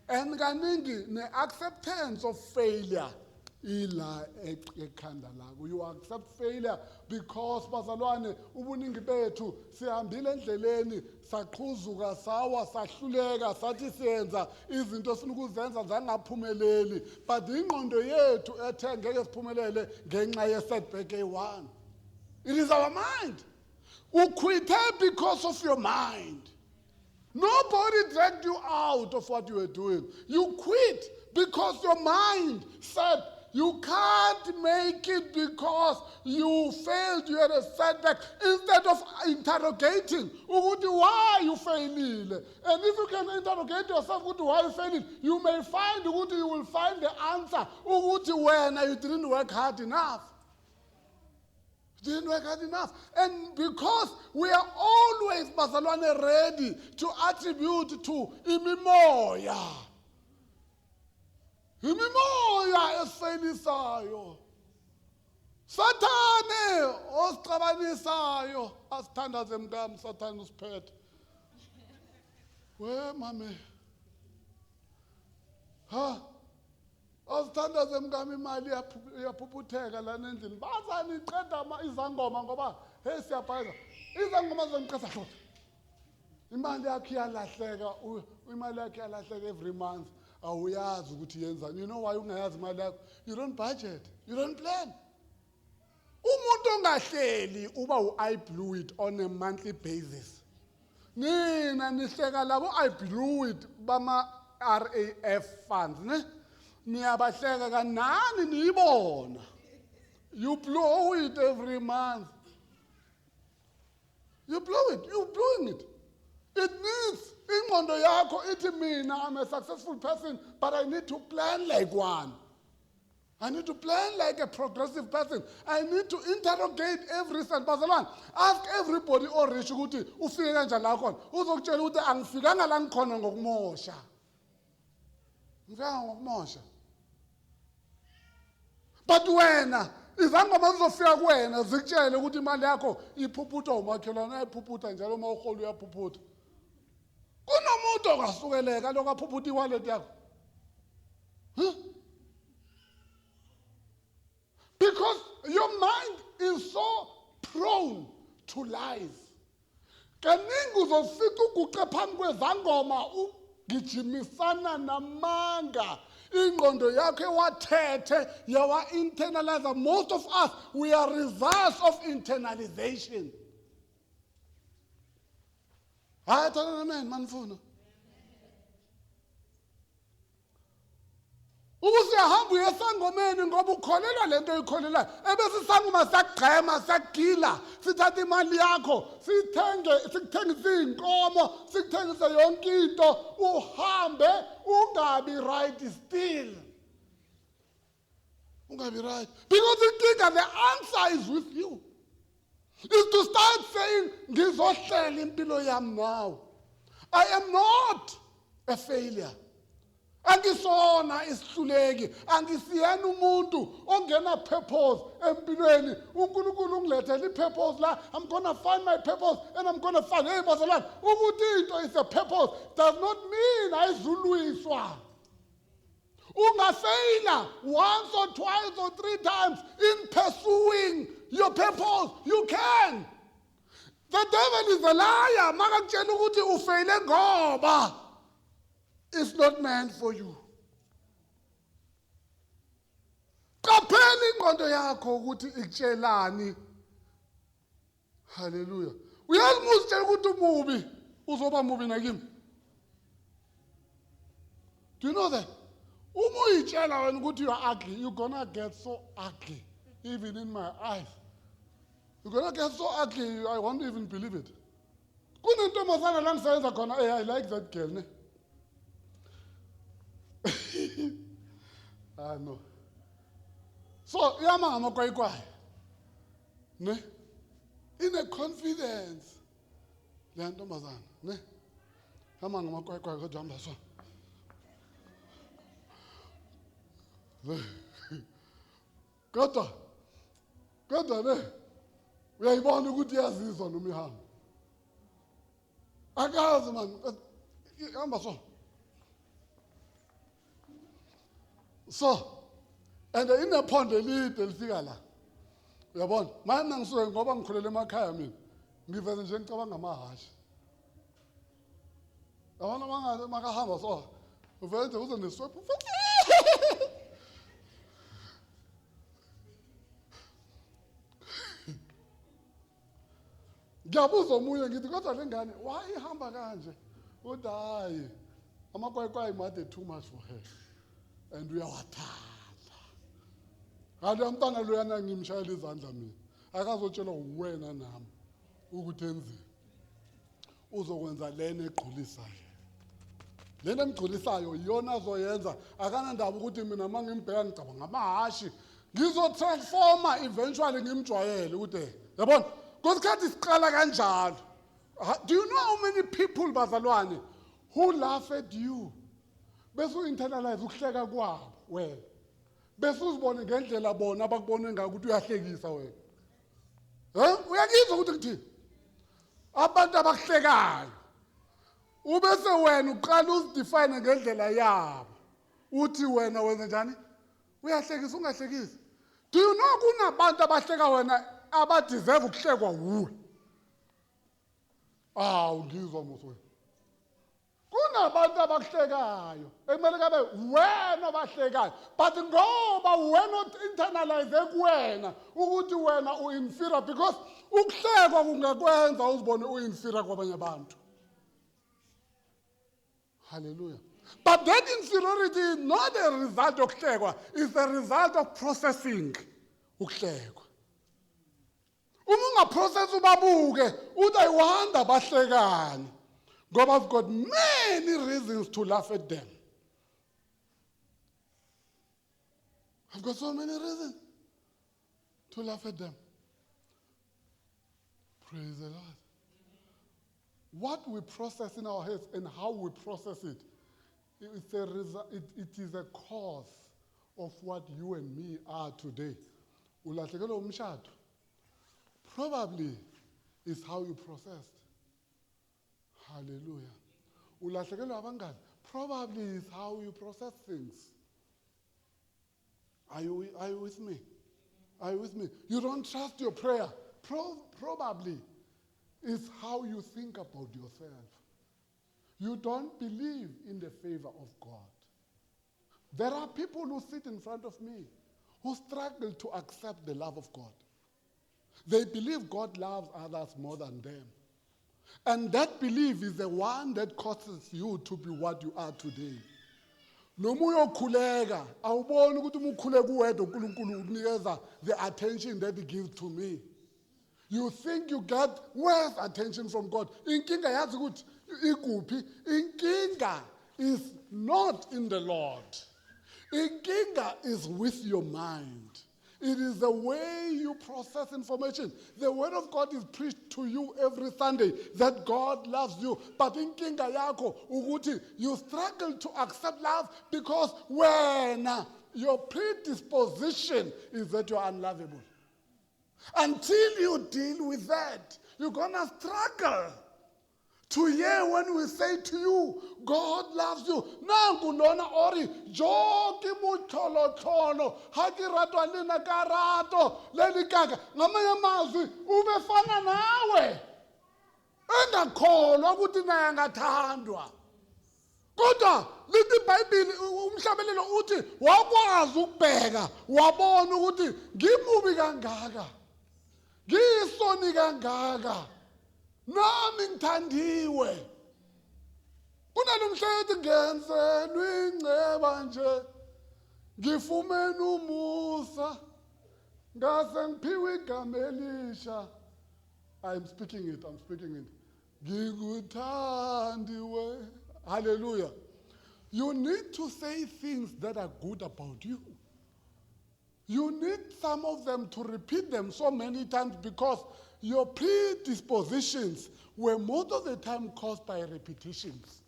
Speaker 1: And kaningi ne-acceptance of failure ila ekhanda lakho. You accept failure because bazalwane ubuningi bethu sihambile endleleni saqhuzuka sawa sahluleka sathi siyenza izinto sifuna ukuzenza zangaphumeleli, but ingqondo yethu ethe ngeke siphumelele ngenxa ye-setback eyi-1. It is our mind. Ukhwithe because of your mind. Nobody dragged you out of what you were doing. You quit Because your mind said, you can't make it because you failed, you had a setback. Instead of interrogating, why you failed. And if you can interrogate yourself, why you failed, you may find, you will find the answer. When you didn't work hard enough. Didn't work hard enough. And because we are always, bazalwane, ready to attribute to imimoya. Imimoya esifelisayo. Sathane osixabanisayo. Asithandaze mkami Sathane usiphethe. We mame. Ha? Asithandaze mkami imali iyaphuputheka lana endlini. Bazani iqeda izangoma ngoba hey siyabhaza. Izangoma zongiqeda hlobo. Imali yakhe iyalahleka, imali yakhe iyalahleka every month. Awuyazi ukuthi yenzani. You know why ungayazi imali yakho? You don't budget. You don't plan. Umuntu ongahleli uba I blew it on a monthly basis. Nina nihleka labo I blew it bama RAF funds, ne? Niyabahleka kanani niyibona. You blow it every month. You blow it. You're blowing it. It needs ingqondo yakho ithi mina I'm a successful person, but I need to plan like one. I need to plan like a progressive person. I need to interrogate every son. Bazalwane, ask everybody rich ukuthi ufike kanjani la khona. Uzokutshela ukuthi angifikanga la ngikhona ngokumosha. Ngifika ngokumosha. But wena izangoma zizofika kuwena zikutshele ukuthi imali yakho iphuphutha umakhelwane iphuputha njalo uma uhola uyaphuputha. Kunomuntu ongasukeleka lokho aphuputha iwallet yakho. Huh? Because your mind is so prone to lies. Kaningi uzofika uguqe phambi kwezangoma ugijimisana namanga. Ingqondo yakhe wathethe yawa internalizer. Most of us, we are results of internalization. Hayi man manifuna. Ubusiyahamba uyesangomeni ngoba ukholelwa lento oyikholelayo. Ebese isangoma sakugxema sakugila. Sithatha imali yakho, sikuthengise inkomo, sikuthengise yonke into, uhambe ungabi right still. Ungabi right. Because the answer is with you. Is to start saying, ngizohlela impilo yami now. I am not a failure. Angisona isihluleki, angisiyena umuntu ongena purpose empilweni. uNkulunkulu ungilethele ipurpose la. I'm going to find my purpose and I'm going to find. Hey bazalwane, ukuthi into is a purpose does not mean ayizulwiswa. Ungafaila once or twice or three times in pursuing your purpose. You can. The devil is a liar. Makakutshela ukuthi ufeyile ngoba it's not meant for you. Qaphela ingqondo yakho ukuthi ikutshelani. Hallelujah. Uyazi musitshela ukuthi umubi uzoba mubi nakimi. Do you know that? Uma uyitshela wena ukuthi you are ugly, you're gonna get so ugly, even in my eyes. You're gonna get so ugly, I won't even believe it. Kunentombazana la ngisebenza khona, hey, I like that girl, ne? No. So, yama ngamakwayikwayi. Ne? In a confidence. Le ntombazana, ne? Yama ngamakwayikwayi kodwa hamba so. Kodwa ne? Uyayibona ukuthi iyazizwa noma ihamba. Akazi man. Hamba so. So, and inephondo elide lifika la. Uyabona? Manje ngisuke ngoba ngikholela emakhaya mina. Ngiveze nje ngicabanga amahashi. Yabona makahamba so. Uveze uze neswephu. Ngiyabuza omunye ngithi kodwa le ngane why ihamba kanje? Uthi hayi amakwayikwayi made too much for her. and uyawathanda. Kanti umntana loyana ngimshayela izandla mina akazotshelwa wena nami ukuthi enzeni. Uzokwenza lena egqulisayo. Lena emgculisayo iyona azoyenza, akanandaba ukuthi mina mangimbheka ngicabanga ngamahashi ngizotransforma eventually ngimjwayele ukuthi yabona kwesikhathi siqala kanjalo. Do you know how many people bazalwane who laugh at you bese u-internalize ukuhleka kwabo wena bese uzibone ngendlela bona abakubone ngayo ukuthi uyahlekisa wena? Uyakizwa ukuthi ngithini? Abantu abakuhlekayo ubese wena uqala uzidefine ngendlela yabo uthi wena wenza njani? Uyahlekisa ungahlekisi? Do you know kunabantu abahleka wena abadeserve ukuhlekwa wuwe? Ngizwa muso wena. Kunabantu abakuhlekayo ekumele kabe wena abahlekayo, but ngoba wena internalize kuwena ukuthi wena u-inferior, because ukuhlekwa kungakwenza uzibone u-inferior kwabanye abantu. Hallelujah. But that inferiority is not a result of kuhlekwa, it's a result of processing ukuhlekwa. Uma ungaprocess ubabuke uthi ayiwanda bahlekani, ngoba I've got many reasons to laugh at them. I've got so many reasons to laugh at them. Praise the Lord. What we process in our heads and how we process it, it's a it is a cause of what you and me are today. Ulahlekelwe umshado probably is how you processed. Hallelujah. Ulahlekelwe abangani probably is how you process things. Are you with me? Are you with me? You don't trust your prayer. Probably is how you think about yourself. You don't believe in the favor of God. There are people who sit in front of me who struggle to accept the love of God. They believe God loves others more than them. And that belief is the one that causes you to be what you are today. Noma uyokhuleka awuboni ukuthi uma ukhuleka uwedwa uNkulunkulu ukunikeza the attention that he gives to me. You think you get worse attention from God. Inkinga yazi ukuthi ikuphi? Inkinga is not in the Lord. Inkinga is with your mind. It is the way you process information. The word of God is preached to you every Sunday that God loves you. But inkinga yakho ukuthi you struggle to accept love because when your predisposition is that you are unlovable. Until you deal with that, you're going to struggle to hear when we say to you, God loves you. Nangu lona ori joki mutholo haki ratwa lina karato leli kaka ngamanye amazwi ubefana nawe engakholwa ukuthi naye angathandwa. Kodwa lithi iBhayibheli umhlabelelo uthi wakwazi ukubheka wabona ukuthi ngimubi kangaka ngisoni kangaka nami ngithandiwe kunalomhlethi ngenzelwe ingceba nje ngifumene umusa ngase ngiphiwe igama elisha. I'm speaking it ngikuthandiwe. Hallelujah. You need to say things that are good about you. You need some of them to repeat them so many times because your predispositions were most of the time caused by repetitions.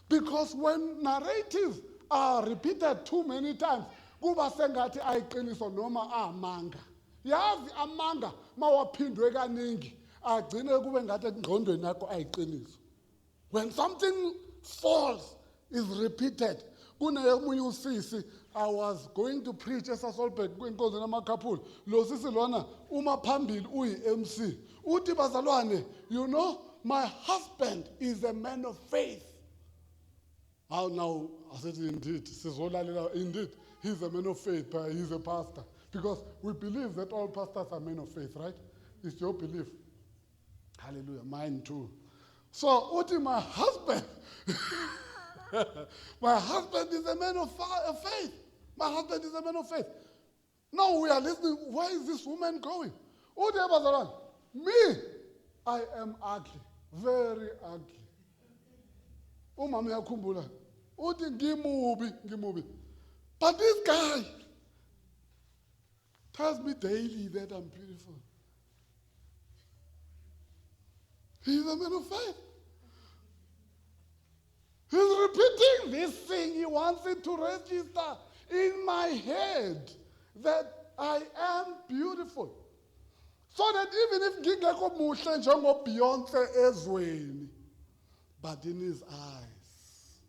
Speaker 1: Because when narratives are repeated too many times, kuba sengathi ayiqiniso noma amanga. Yazi amanga mawaphindwe kaningi agcine kube ngathi engqondweni yakho ayiqiniso. When something false is repeated, kunemunye usisi I was going to preach eSasolburg kwinkonzo namakhaphula. Lo sisi lona uma phambili uyi-MC. Uthi bazalwane, you know, my husband is a man of faith. How now? I said, indeed, indeed, he's a man of faith, but he's a pastor. Because we believe that all pastors are men of faith, right? It's your belief. Hallelujah, mine too. So, uthi my husband My husband is a man of faith. My husband is a man of faith. Now we are listening. Where is this woman going? Me, I am ugly. Very ugly. Umama uyakhumbula. Uthi ngimubi. But this guy tells me daily that I'm beautiful. He's a man of faith. He's repeating this thing. He wants it to register in my head that I am beautiful. So that even if ngingekho muhle njengoBeyonce ezweni, but in his eyes,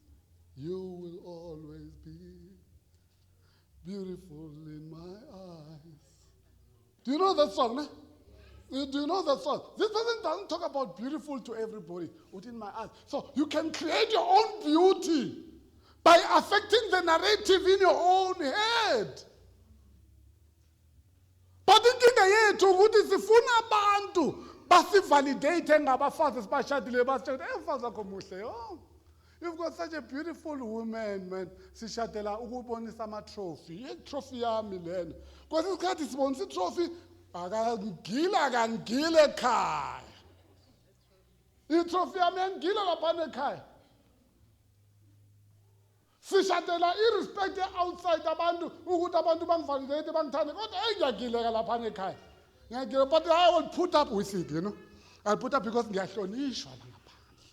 Speaker 1: you will always be beautiful in my eyes. Do you know that song? Ne? Do you know that song? This person doesn't talk about beautiful to everybody within my eyes. So you can create your own beauty by affecting the narrative in your own head. But inkinga yethu ukuthi sifuna abantu basivalidate ngabafazi sibashadile basitshela emfazi akho muhle yo. You've got such a beautiful woman, man. Sishadela ukubonisa ama-trophy. I-trophy yami lena. Because isikhathi sibonisa i-trophy akangile ekhaya. I-trophy yami yangile laphana ekhaya. Sishadela irrespect outside abantu ukuthi abantu bangivalidate bangithande kodwa ngiyagileka laphana ekhaya. Ngiyagileka but I will put up with it, you know. I'll put up because ngiyahlonishwa la ngaphandle.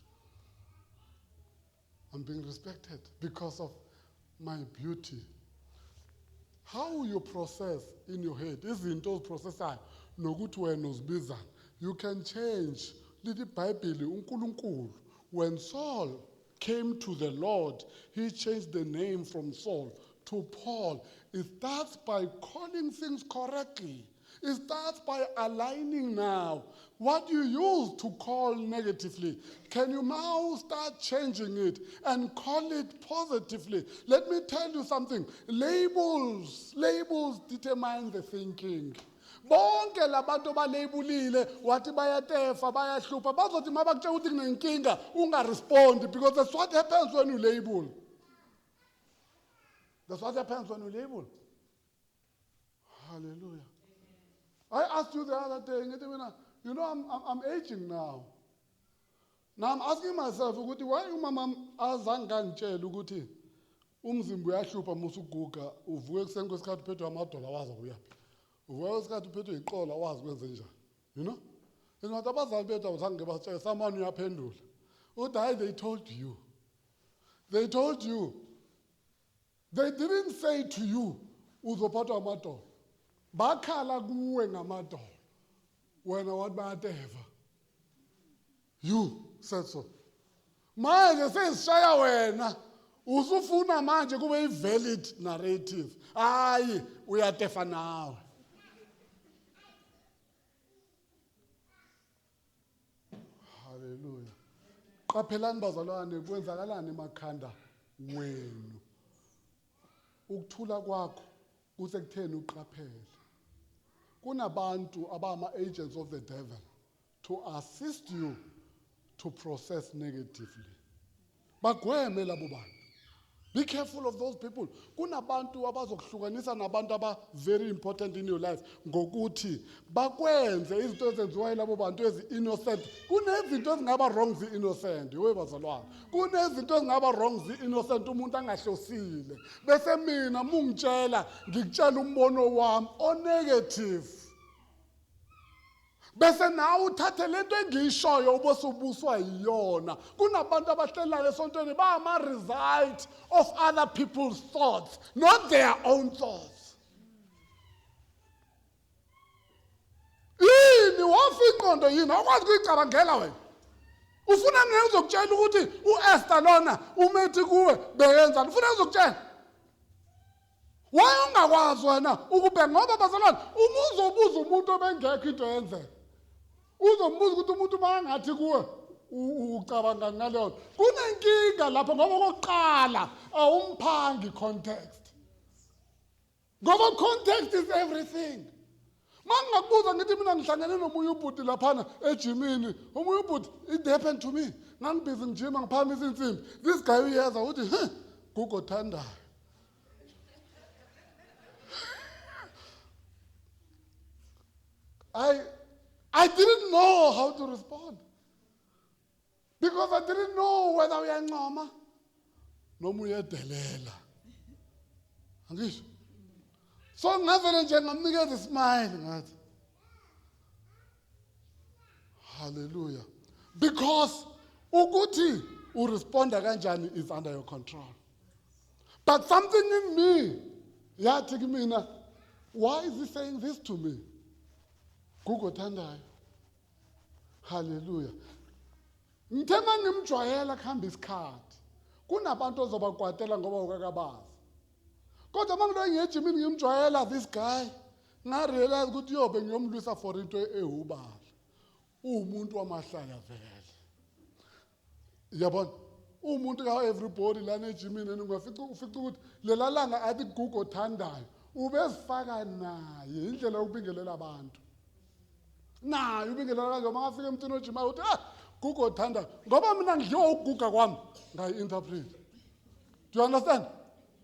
Speaker 1: I'm being respected because of my beauty. How you process in your head izinto oziprocessayo nokuthi wena uzibizana. You can change. Lithi iBhayibheli uNkulunkulu when Saul came to the Lord, he changed the name from Saul to Paul. It starts by calling things correctly. It starts by aligning now. What you used to call negatively, can you now start changing it and call it positively? Let me tell you something. Labels determine the thinking. Bonke labantu balabelile wathi bayatefa bayahlupha bazothi mabakutshela ukuthi kunenkinga ungarespondi because that's what happens when you label. That's what happens when you label. Hallelujah. I asked you the other day, you know, I'm aging now. Now I'm asking myself, why umama azange angitshela ukuthi umzimba uyahlupha musuguga uvuke ekuseni kwesikhathi uphethwe amadola wazi kuyaphi. Uvuke kwesikhathi uphethwe iqola wazi kwenze njani. You know? Ngathi abazali bethu abazange basitshela samani uyaphendula. Uthi they told you. They told you. They didn't say to you uzophathwa amadola. Bakhala kuwe ngamadola. Wena wathi bayateva. You said so. Manje sesishaya wena. Usufuna manje kube valid narrative. Hayi uyatefa nawe. Hallelujah. Qaphelani bazalwane kwenzakalani emakhanda wenu. Ukuthula kwakho kusekutheni uqaphele. Kunabantu abama-agents of the devil to assist you to process negatively. Bagweme labo bantu. Be careful of those people. Kunabantu abazokuhlukanisa nabantu aba very important in your life ngokuthi bakwenze izinto ezenziwayo labo bantu ezi-innocent. Kunezinto ezingaba wrong zi-innocent, webazalwane. Kunezinto ezingaba wrong zi-innocent umuntu angahlosile. Bese mina mungitshela ngikutshela umbono wami o-negative. Bese nawe uthathe lento engiyishoyo ubosubuswa yiyona. Kunabantu abahlelayo esontweni bama-result of other people's thoughts, not their own thoughts. Yini wafa ingqondo yini awukwazi ukuyicabangela wena. Ufuna mina ngizokutshela ukuthi uEsther lona umethi kuwe beyenzani. Ufuna ngizokutshela. Why ungakwazi wena ukube ngoba bazalwane umuzobuza umuntu obengekho into yenzeka. Uzombuza ukuthi umuntu mangathi kuwe ucabanga ngaleyo. Kunenkinga lapho ngoba okokuqala awumphangi context. Ngoba context is everything. Mangakubuza ngithi mina ngihlangene nomunye ubhuti laphana ejimini. Omunye ubhuti it happened to me. ngangibhizi ngijima ngiphamisa insimbi. This guy uyeza uthi, Gugu Thandayo. I didn't know how to respond. Because I didn't know whether uyancoma noma uyedelela. Angisho? So ngavele nje ngamnikeza ismile ngathi. Hallelujah. Because ukuthi uresponda kanjani is under your control. But something in me yathi kimina, why is he saying this to me? Gugu Thandayo. Hallelujah. Ngithema ngimjwayela kuhamba isikhathi. Kunabantu ozobakwatela ngoba ukakabazi. Kodwa mangilo ngejimini ngimjwayela this guy, ngarealize ukuthi yobe ngiyomlwisa for into ehubala. Umuntu wamahlaya vele. Yabona? Umuntu ka everybody lana ejimini ningafica ukuthi lela langa athi Gugu Thandayo ubezifaka naye indlela yokubingelela abantu. Naye ubingelela kanje mangafika emntwini ojima uthi Gugu Thandayo ngoba mina ngidliwa uguga kwami ngayi-interpret. Do you understand?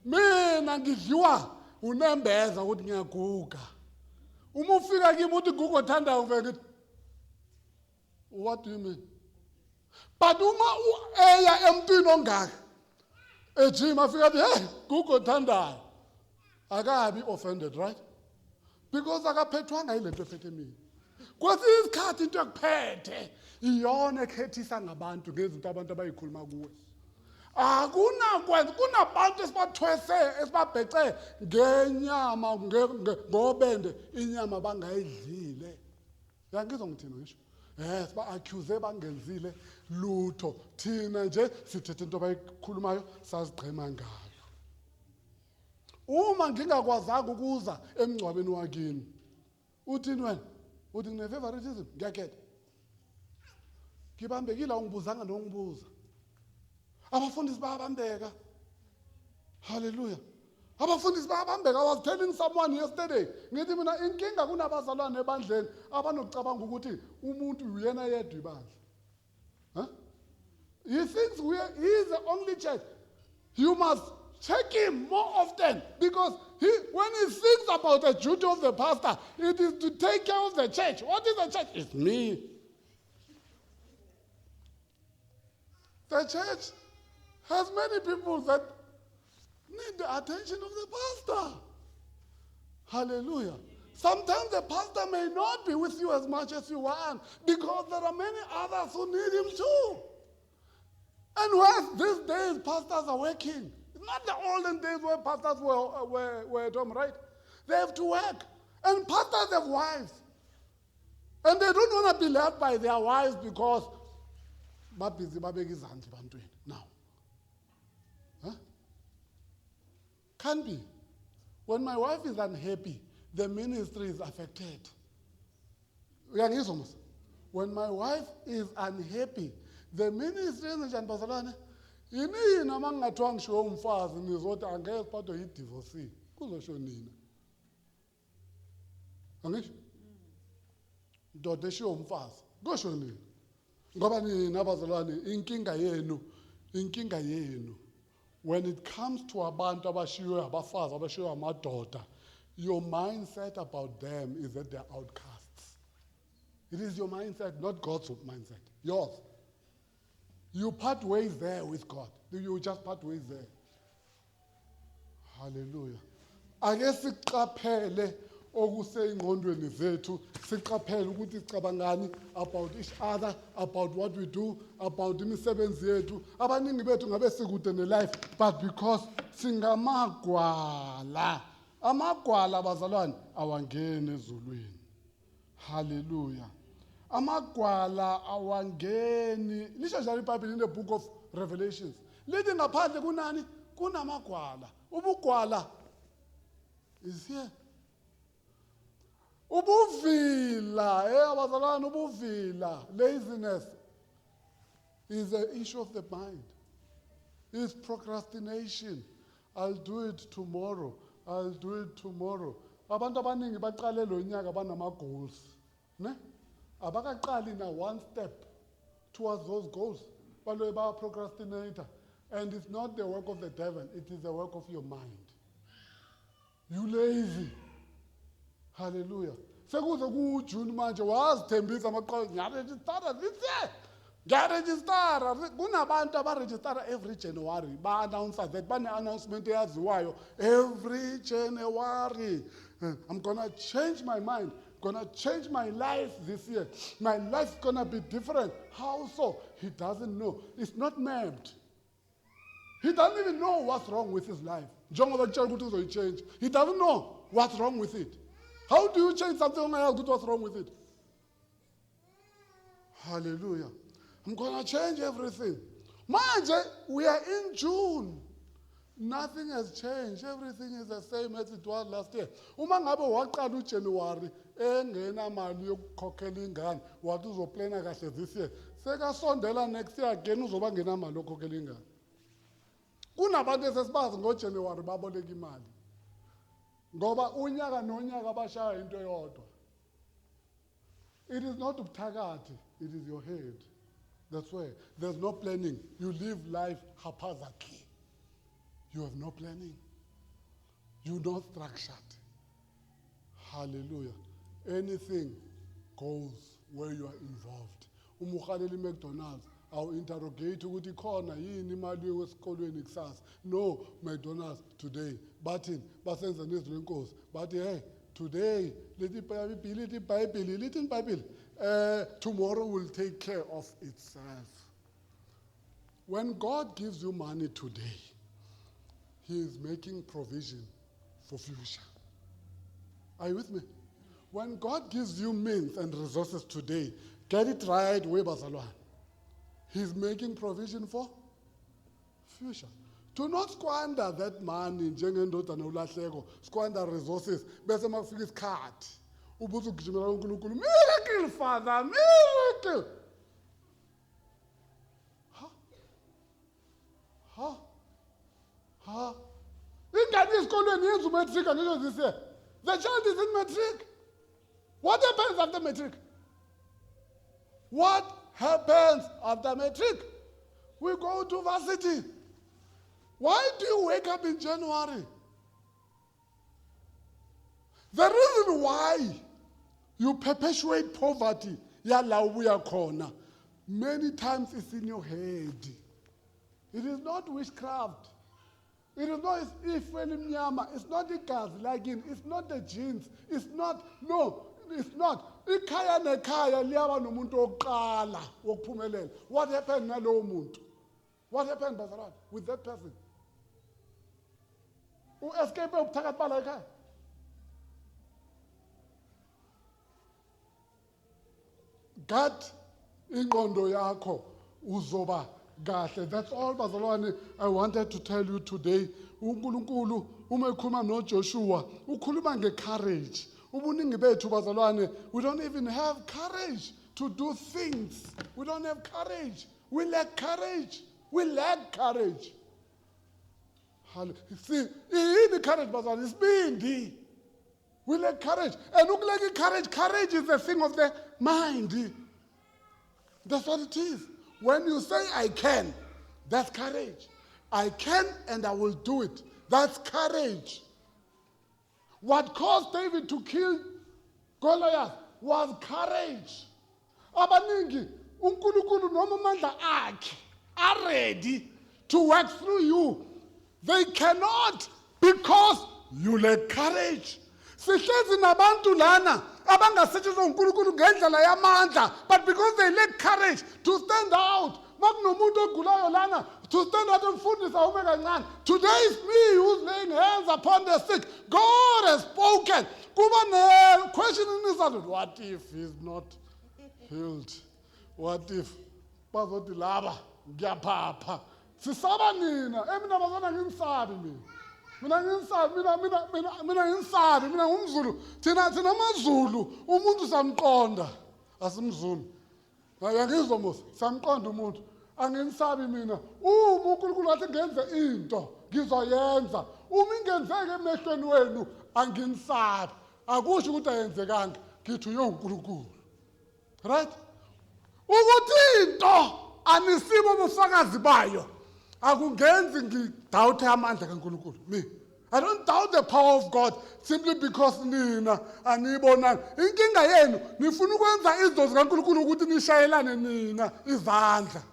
Speaker 1: Mina ngidliwa unembeza ukuthi ngiyaguga. Uma ufika kimi uthi Gugu Thandayo uveke what do you mean? But uma eya emntwini ongaka ejima afika athi Gugu Thandayo akabi offended, right? Because akaphethwanga yilento ephethe mina. Kwesinye isikhathi into ekuphethe iyona ekhethisa ngabantu ngezinto abantu abayikhuluma kuwe. Akunakwenza kunabantu esibathwese esibabhece ngenyama ngobende inyama bangayidlile. Yangizwa ngithina ngisho. Siba accuse bangenzile lutho. Thina nje sithethe into abayikhulumayo sazigcema ngayo. Uma ngingakwazanga ukuza emngcwabeni wakini. Uthini wena? Uthi ngine favoritism ngiyakhetha. Ngibambekile ungibuzanga nongibuza. Abafundisi bayabambeka. Hallelujah. Abafundisi bayabambeka. I was telling someone yesterday, ngithi mina inkinga kunabazalwane ebandleni abanocabanga ukuthi umuntu uyena yedwa ibandla. He thinks he is the only church. You must check him more often because when he thinks about the duty of the pastor, it is to take care of the church. What is the church? It's me. The church has many people that need the attention of the pastor. Hallelujah. Sometimes the pastor may not be with you as much as you want because there are many others who need him too. And whereas these days pastors are working. It's not the olden days where pastors were at home, right? They have to work. And pastors have wives. And they don't want to be left by their wives because now. Can't be. When my wife is unhappy, the ministry is affected. When my wife is unhappy, the ministry is affected. Yini nama ngathiwa ngisho umfazi nizothi angeke siphathwe yi-divorce kuzosho nina. Angisho? Ndoda eshiwo umfazi kusho nina. Ngoba nina abazalwane inkinga yenu. When it comes to abantu abashiwe abafazi abashiwe amadoda, your mindset about them is that they're outcasts. It is your mindset, not God's mindset. Yours. You part ways there with God. You just part ways there. Hallelujah. Ake siqaphele okuseyingqondweni zethu, siqaphele ukuthi sicabangani about each other, about what we do, about imisebenzi yethu. Abaningi bethu ngabe sikude ne-life, but because singamagwala. Amagwala abazalwane awangeni ezulwini. Hallelujah. Amagwala awangeni. Lisho njalo iBhayibheli in the book of Revelations. Lithi ngaphandle kunani? Kunamagwala. Ubugwala is here. Ubuvila, abazalwane ubuvila, laziness is an issue of the mind. It's procrastination. I'll do it tomorrow. I'll do it tomorrow. Abantu abaningi baqale lo nyaka banama goals. Ne? Abakaqali na one step towards those goals. baloyi procrastinator, and it's not the work of the devil, it is the work of your mind. You lazy. Hallelujah. Sekuze kuJune manje wazithembisa amaqhawe ngiyaregister this year. Ngiyaregister. Kunabantu abaregister every January. Ba-announce that bane-announcement eyaziwayo every January. I'm gonna change my mind. Gonna change my life this year. My life's gonna be different. How so? He doesn't know. It's not mapped. He doesn't even know what's wrong with his life. Change. He doesn't know what's wrong with it. How do you change something what's wrong with it? Hallelujah. I'm gonna change everything. Manje, we are in June. Nothing has changed. Everything is the same as it was last year. Uma ngabe waqala uJanuary engena mali yokukhokhela ingane, wathi uzoplana kahle this year. Sekasondela next year again uzoba ngena mali yokukhokhela ingane. Kunabantu esesibazi ngoJanuary baboleka imali. Ngoba unyaka nonyaka bashaya into eyodwa. It is not ubuthakathi, it is your head. That's why there's no planning. You live life haphazardly. You have no planning. You're not structured. Hallelujah. Anything goes where you are involved. Umukhaleli McDonald's, I'll interrogate ukuthi khona yini imali yesikolweni kusasa. No, McDonald's today. Bathini basenza nezwi lenkosi. Bathi hey, today lithi iBhayibheli lithi iBhayibheli. Tomorrow will take care of itself. When God gives you money today, He is making provision for future. Are you with me? When God gives you means and resources today, get it right, webazalwane. He's making provision for future. Do not squander that money njengendodana ulahleko, squander resources bese makufika isikhathi ubuze ukugijimela kuNkulunkulu, miracle Father, miracle. Ingane esikolweni yenza umatric angisho this year. The child is in matric. What happens after matric? What happens after matric? We go to varsity. Why do you wake up in January? The reason why you perpetuate poverty, many times it's in your head. It is not witchcraft. It is not it's not the gas lagging, it's not the genes, it's not, no, it's not. Ikhaya nekhaya liyaba nomuntu oqala wokuphumelela. What happened nalowo muntu? What happened Bazalwane with that person? U-escape ubuthakathi bala ekhaya. God ingqondo yakho uzoba kahle. That's all Bazalwane I wanted to tell you today. uNkulunkulu uma ekhuluma noJoshua ukhuluma ngecourage. Ubuningi bethu Bazalwane, we don't even have courage to do things. We don't have courage. We lack courage. We lack courage. See, in courage Bazalwane is bindi. We lack courage. And ukuleka courage, courage is a thing of the mind. That's what it is. When you say I can, that's courage. I can and I will do it. That's courage. What caused David to kill Goliath was courage. Abaningi, uNkulunkulu noma amandla akhe are ready to work through you. They cannot because you lack courage. Sihlezi nabantu lana abangasetshenziswa uNkulunkulu ngendlela yamandla, but because they lack courage to stand out. Makunomuntu ogulayo lana to stand out and fundisa ume kancane. Today is me who's laying hands upon the sick. God has spoken. Kuba ne question in his heart. What if he's not healed? What if bazothi laba ngiyaphapha? Sisaba nina. Mina bazona ngimsabi mina. Mina nginsabi, mina ngumZulu. Thina amaZulu, umuntu samqonda. AsimZulu. Ngiyangizwa mos, samqonda umuntu. Angimsabi mina. Uma uNkulunkulu athi ngenze into, ngizoyenza. Uma ingenzeke emehlweni wenu, angimsabi. Akusho ukuthi ayenzekanga. Ngithi uyoNkulunkulu. Right? Ukuthi into anisibo ubufakazi bayo akungenzi ngidoubt amandla kaNkulunkulu. Me, I don't doubt the power of God simply because nina aniyibonanga. Inkinga yenu nifuna ukwenza izinto zikaNkulunkulu ukuthi nishayelane nina izandla.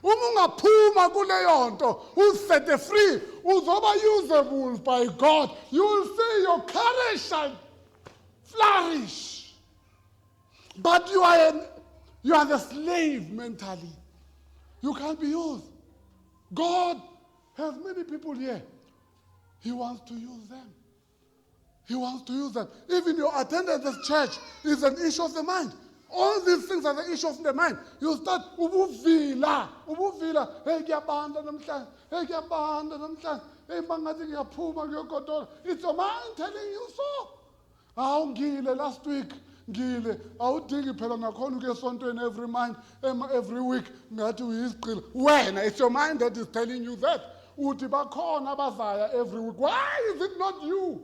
Speaker 1: Uma ungaphuma kuleyo nto uzisete free uzoba usable by God. You will see your courage shall flourish. But you are the slave mentally. You can't be used. God has many people here. He wants to use them. He wants to use them. Even your attendance at church is an issue of the mind. All these things are the issue of the mind. You start, ubuvila, hey kiyabanda namhlanje, hey kiyabanda namhlanje, hey mangathi ngiyaphuma ngiyogodola. It's your mind telling you so. Ngile last week, ngile, awudingi phela nakhona ukuya esontweni every week, ngathi uyisiqila. Wena, it's your mind that is telling you that. Uthi bakhona abazaya every week. Why is it not you?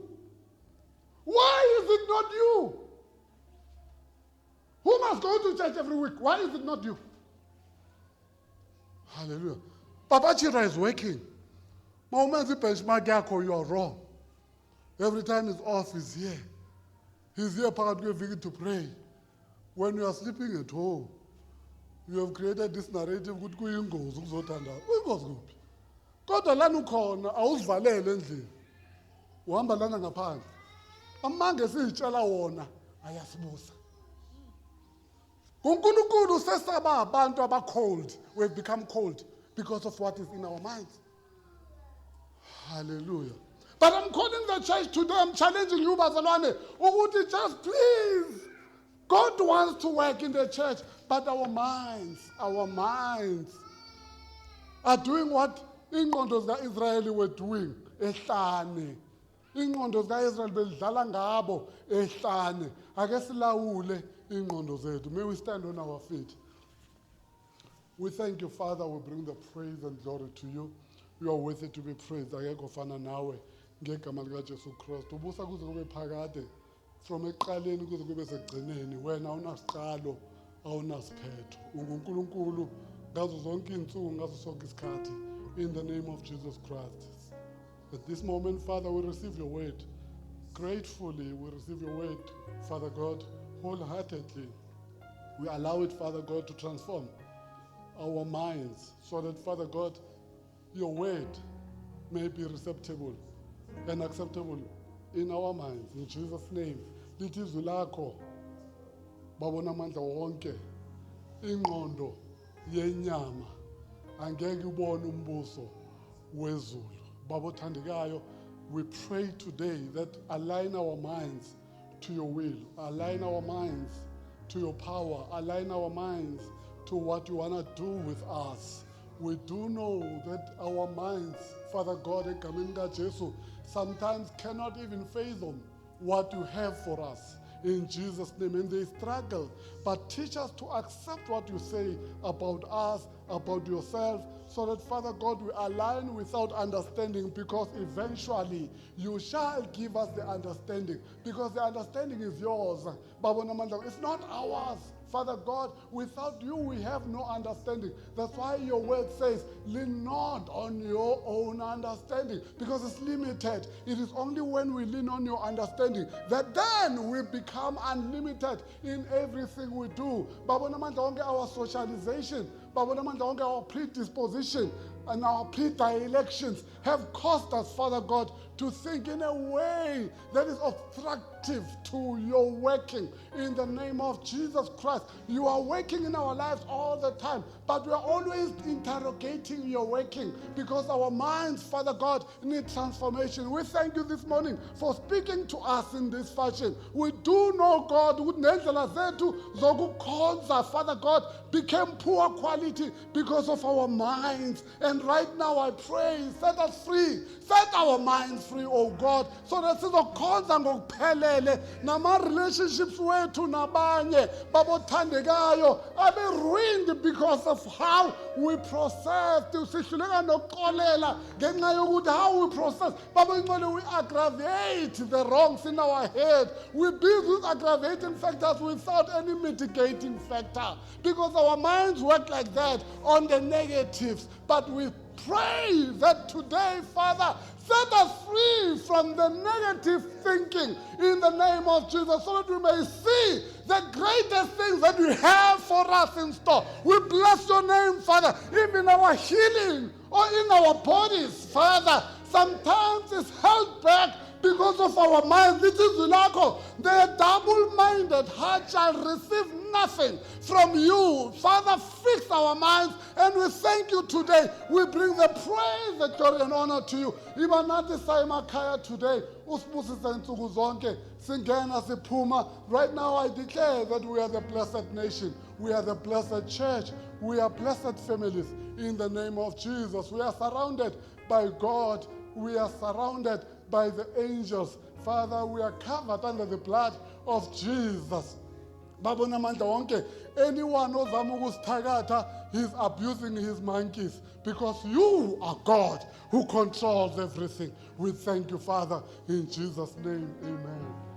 Speaker 1: Why is it not you? Who must go to church every week? Why is it not you? Hallelujah. Papa Chira is working. Mawumenza benchmark yakho, you are wrong. Every time he's off, he's here. He's here phakathi kweviki to pray. When you are sleeping at home, you have created this narrative ukuthi kuyingozi ukuzothandana. Uyingozi kuphi? Kodwa lana ukhona awuzivalele endlini. Uhamba lana ngaphandle. Amange siyitshela wona ayasibusa. uNkulunkulu sesaba abantu abacold. We've become cold because of what is in our minds. Hallelujah. But I'm calling the church today, I'm challenging you, bazalwane, ukuthi just please. God wants to work in the church, but our minds are doing what ingqondo zika-Israyeli were doing, ehlane. Ingqondo zika-Israyeli bedlala ngabo, ehlane. Ake silawule ingqondo zethu. May we stand on our feet. We thank you, Father. We bring the praise and glory to you. You are worthy to be praised. Akekho ofana nawe ngegama likaJesu Kristu. Ubusa kuze kube phakade. From ekuqaleni kuze kube sekugcineni. Wena awunasiqalo, awunasiphetho. UNkulunkulu ngazo zonke izinsuku, ngazo sonke isikhathi. In the name of Jesus Christ. At this moment, Father, we receive your word. Gratefully, we receive your word, Father God, wholeheartedly. We allow it, Father God, to transform our minds so that, Father God, your word may be receptible and acceptable in our minds. In Jesus' name, lithi izwi lakho babona amandla wonke ingqondo yenyama angeke ubone umbuso wezulu. Baba othandekayo, we pray today that align our minds to your will, align our minds to your power, align our minds to what you want to do with us. We do know that our minds, Father God, egameni kaJesu, sometimes cannot even fathom what you have for us. In Jesus' name, and they struggle. But teach us to accept what you say about us, about yourself, so that, Father God, we align without understanding, because eventually you shall give us the understanding, because the understanding is yours. It's not ours. Father God, without you we have no understanding. That's why your word says, lean not on your own understanding, because it's limited. It is only when we lean on your understanding that then we become unlimited in everything we do. Our socialization, our predisposition, and our predilections have caused us, Father God, to think in a way that is obstructive to your working. In the name of Jesus Christ, you are working in our lives all the time, but we are always interrogating your working, because our minds, Father God, need transformation. We thank you this morning for speaking to us in this fashion. We do know, God, Father God, became poor quality because of our minds. And right now I pray, set us free. Set our minds free, oh God, so that sizokhonza ngokuphelele nama-relationships wethu nabanye babothandekayo abe ruined because of how we processed. Sihluleka nokuxolela ngenxa yokuthi how we process. Baba Ngcwele, we aggravate the wrongs in our head. We build with aggravating factors without any mitigating factor because our minds work like that on the negatives. But we pray that today, Father, set us free from the negative thinking in the name of Jesus so that we may see the greatest things that you have for us in store. We bless your name, Father, even our healing or in our bodies, Father, sometimes it's held back because of our minds. This is the double-minded heart shall receive nothing from you. Father, fix our minds, and we thank you today. We bring the praise, the glory, and honor to you. Even nathi sayemakhaya today, usibusise nsuku zonke, singena siphuma. Right now I declare that we are the blessed nation. We are the blessed church. We are blessed families. In the name of Jesus, we are surrounded by God. We are surrounded by the angels. Father, we are covered under the blood of Jesus. Babona mandla wonke, anyone ozama ukusithakatha, he's abusing his monkeys, because you are God who controls everything. We thank you, Father, in Jesus' name. Amen.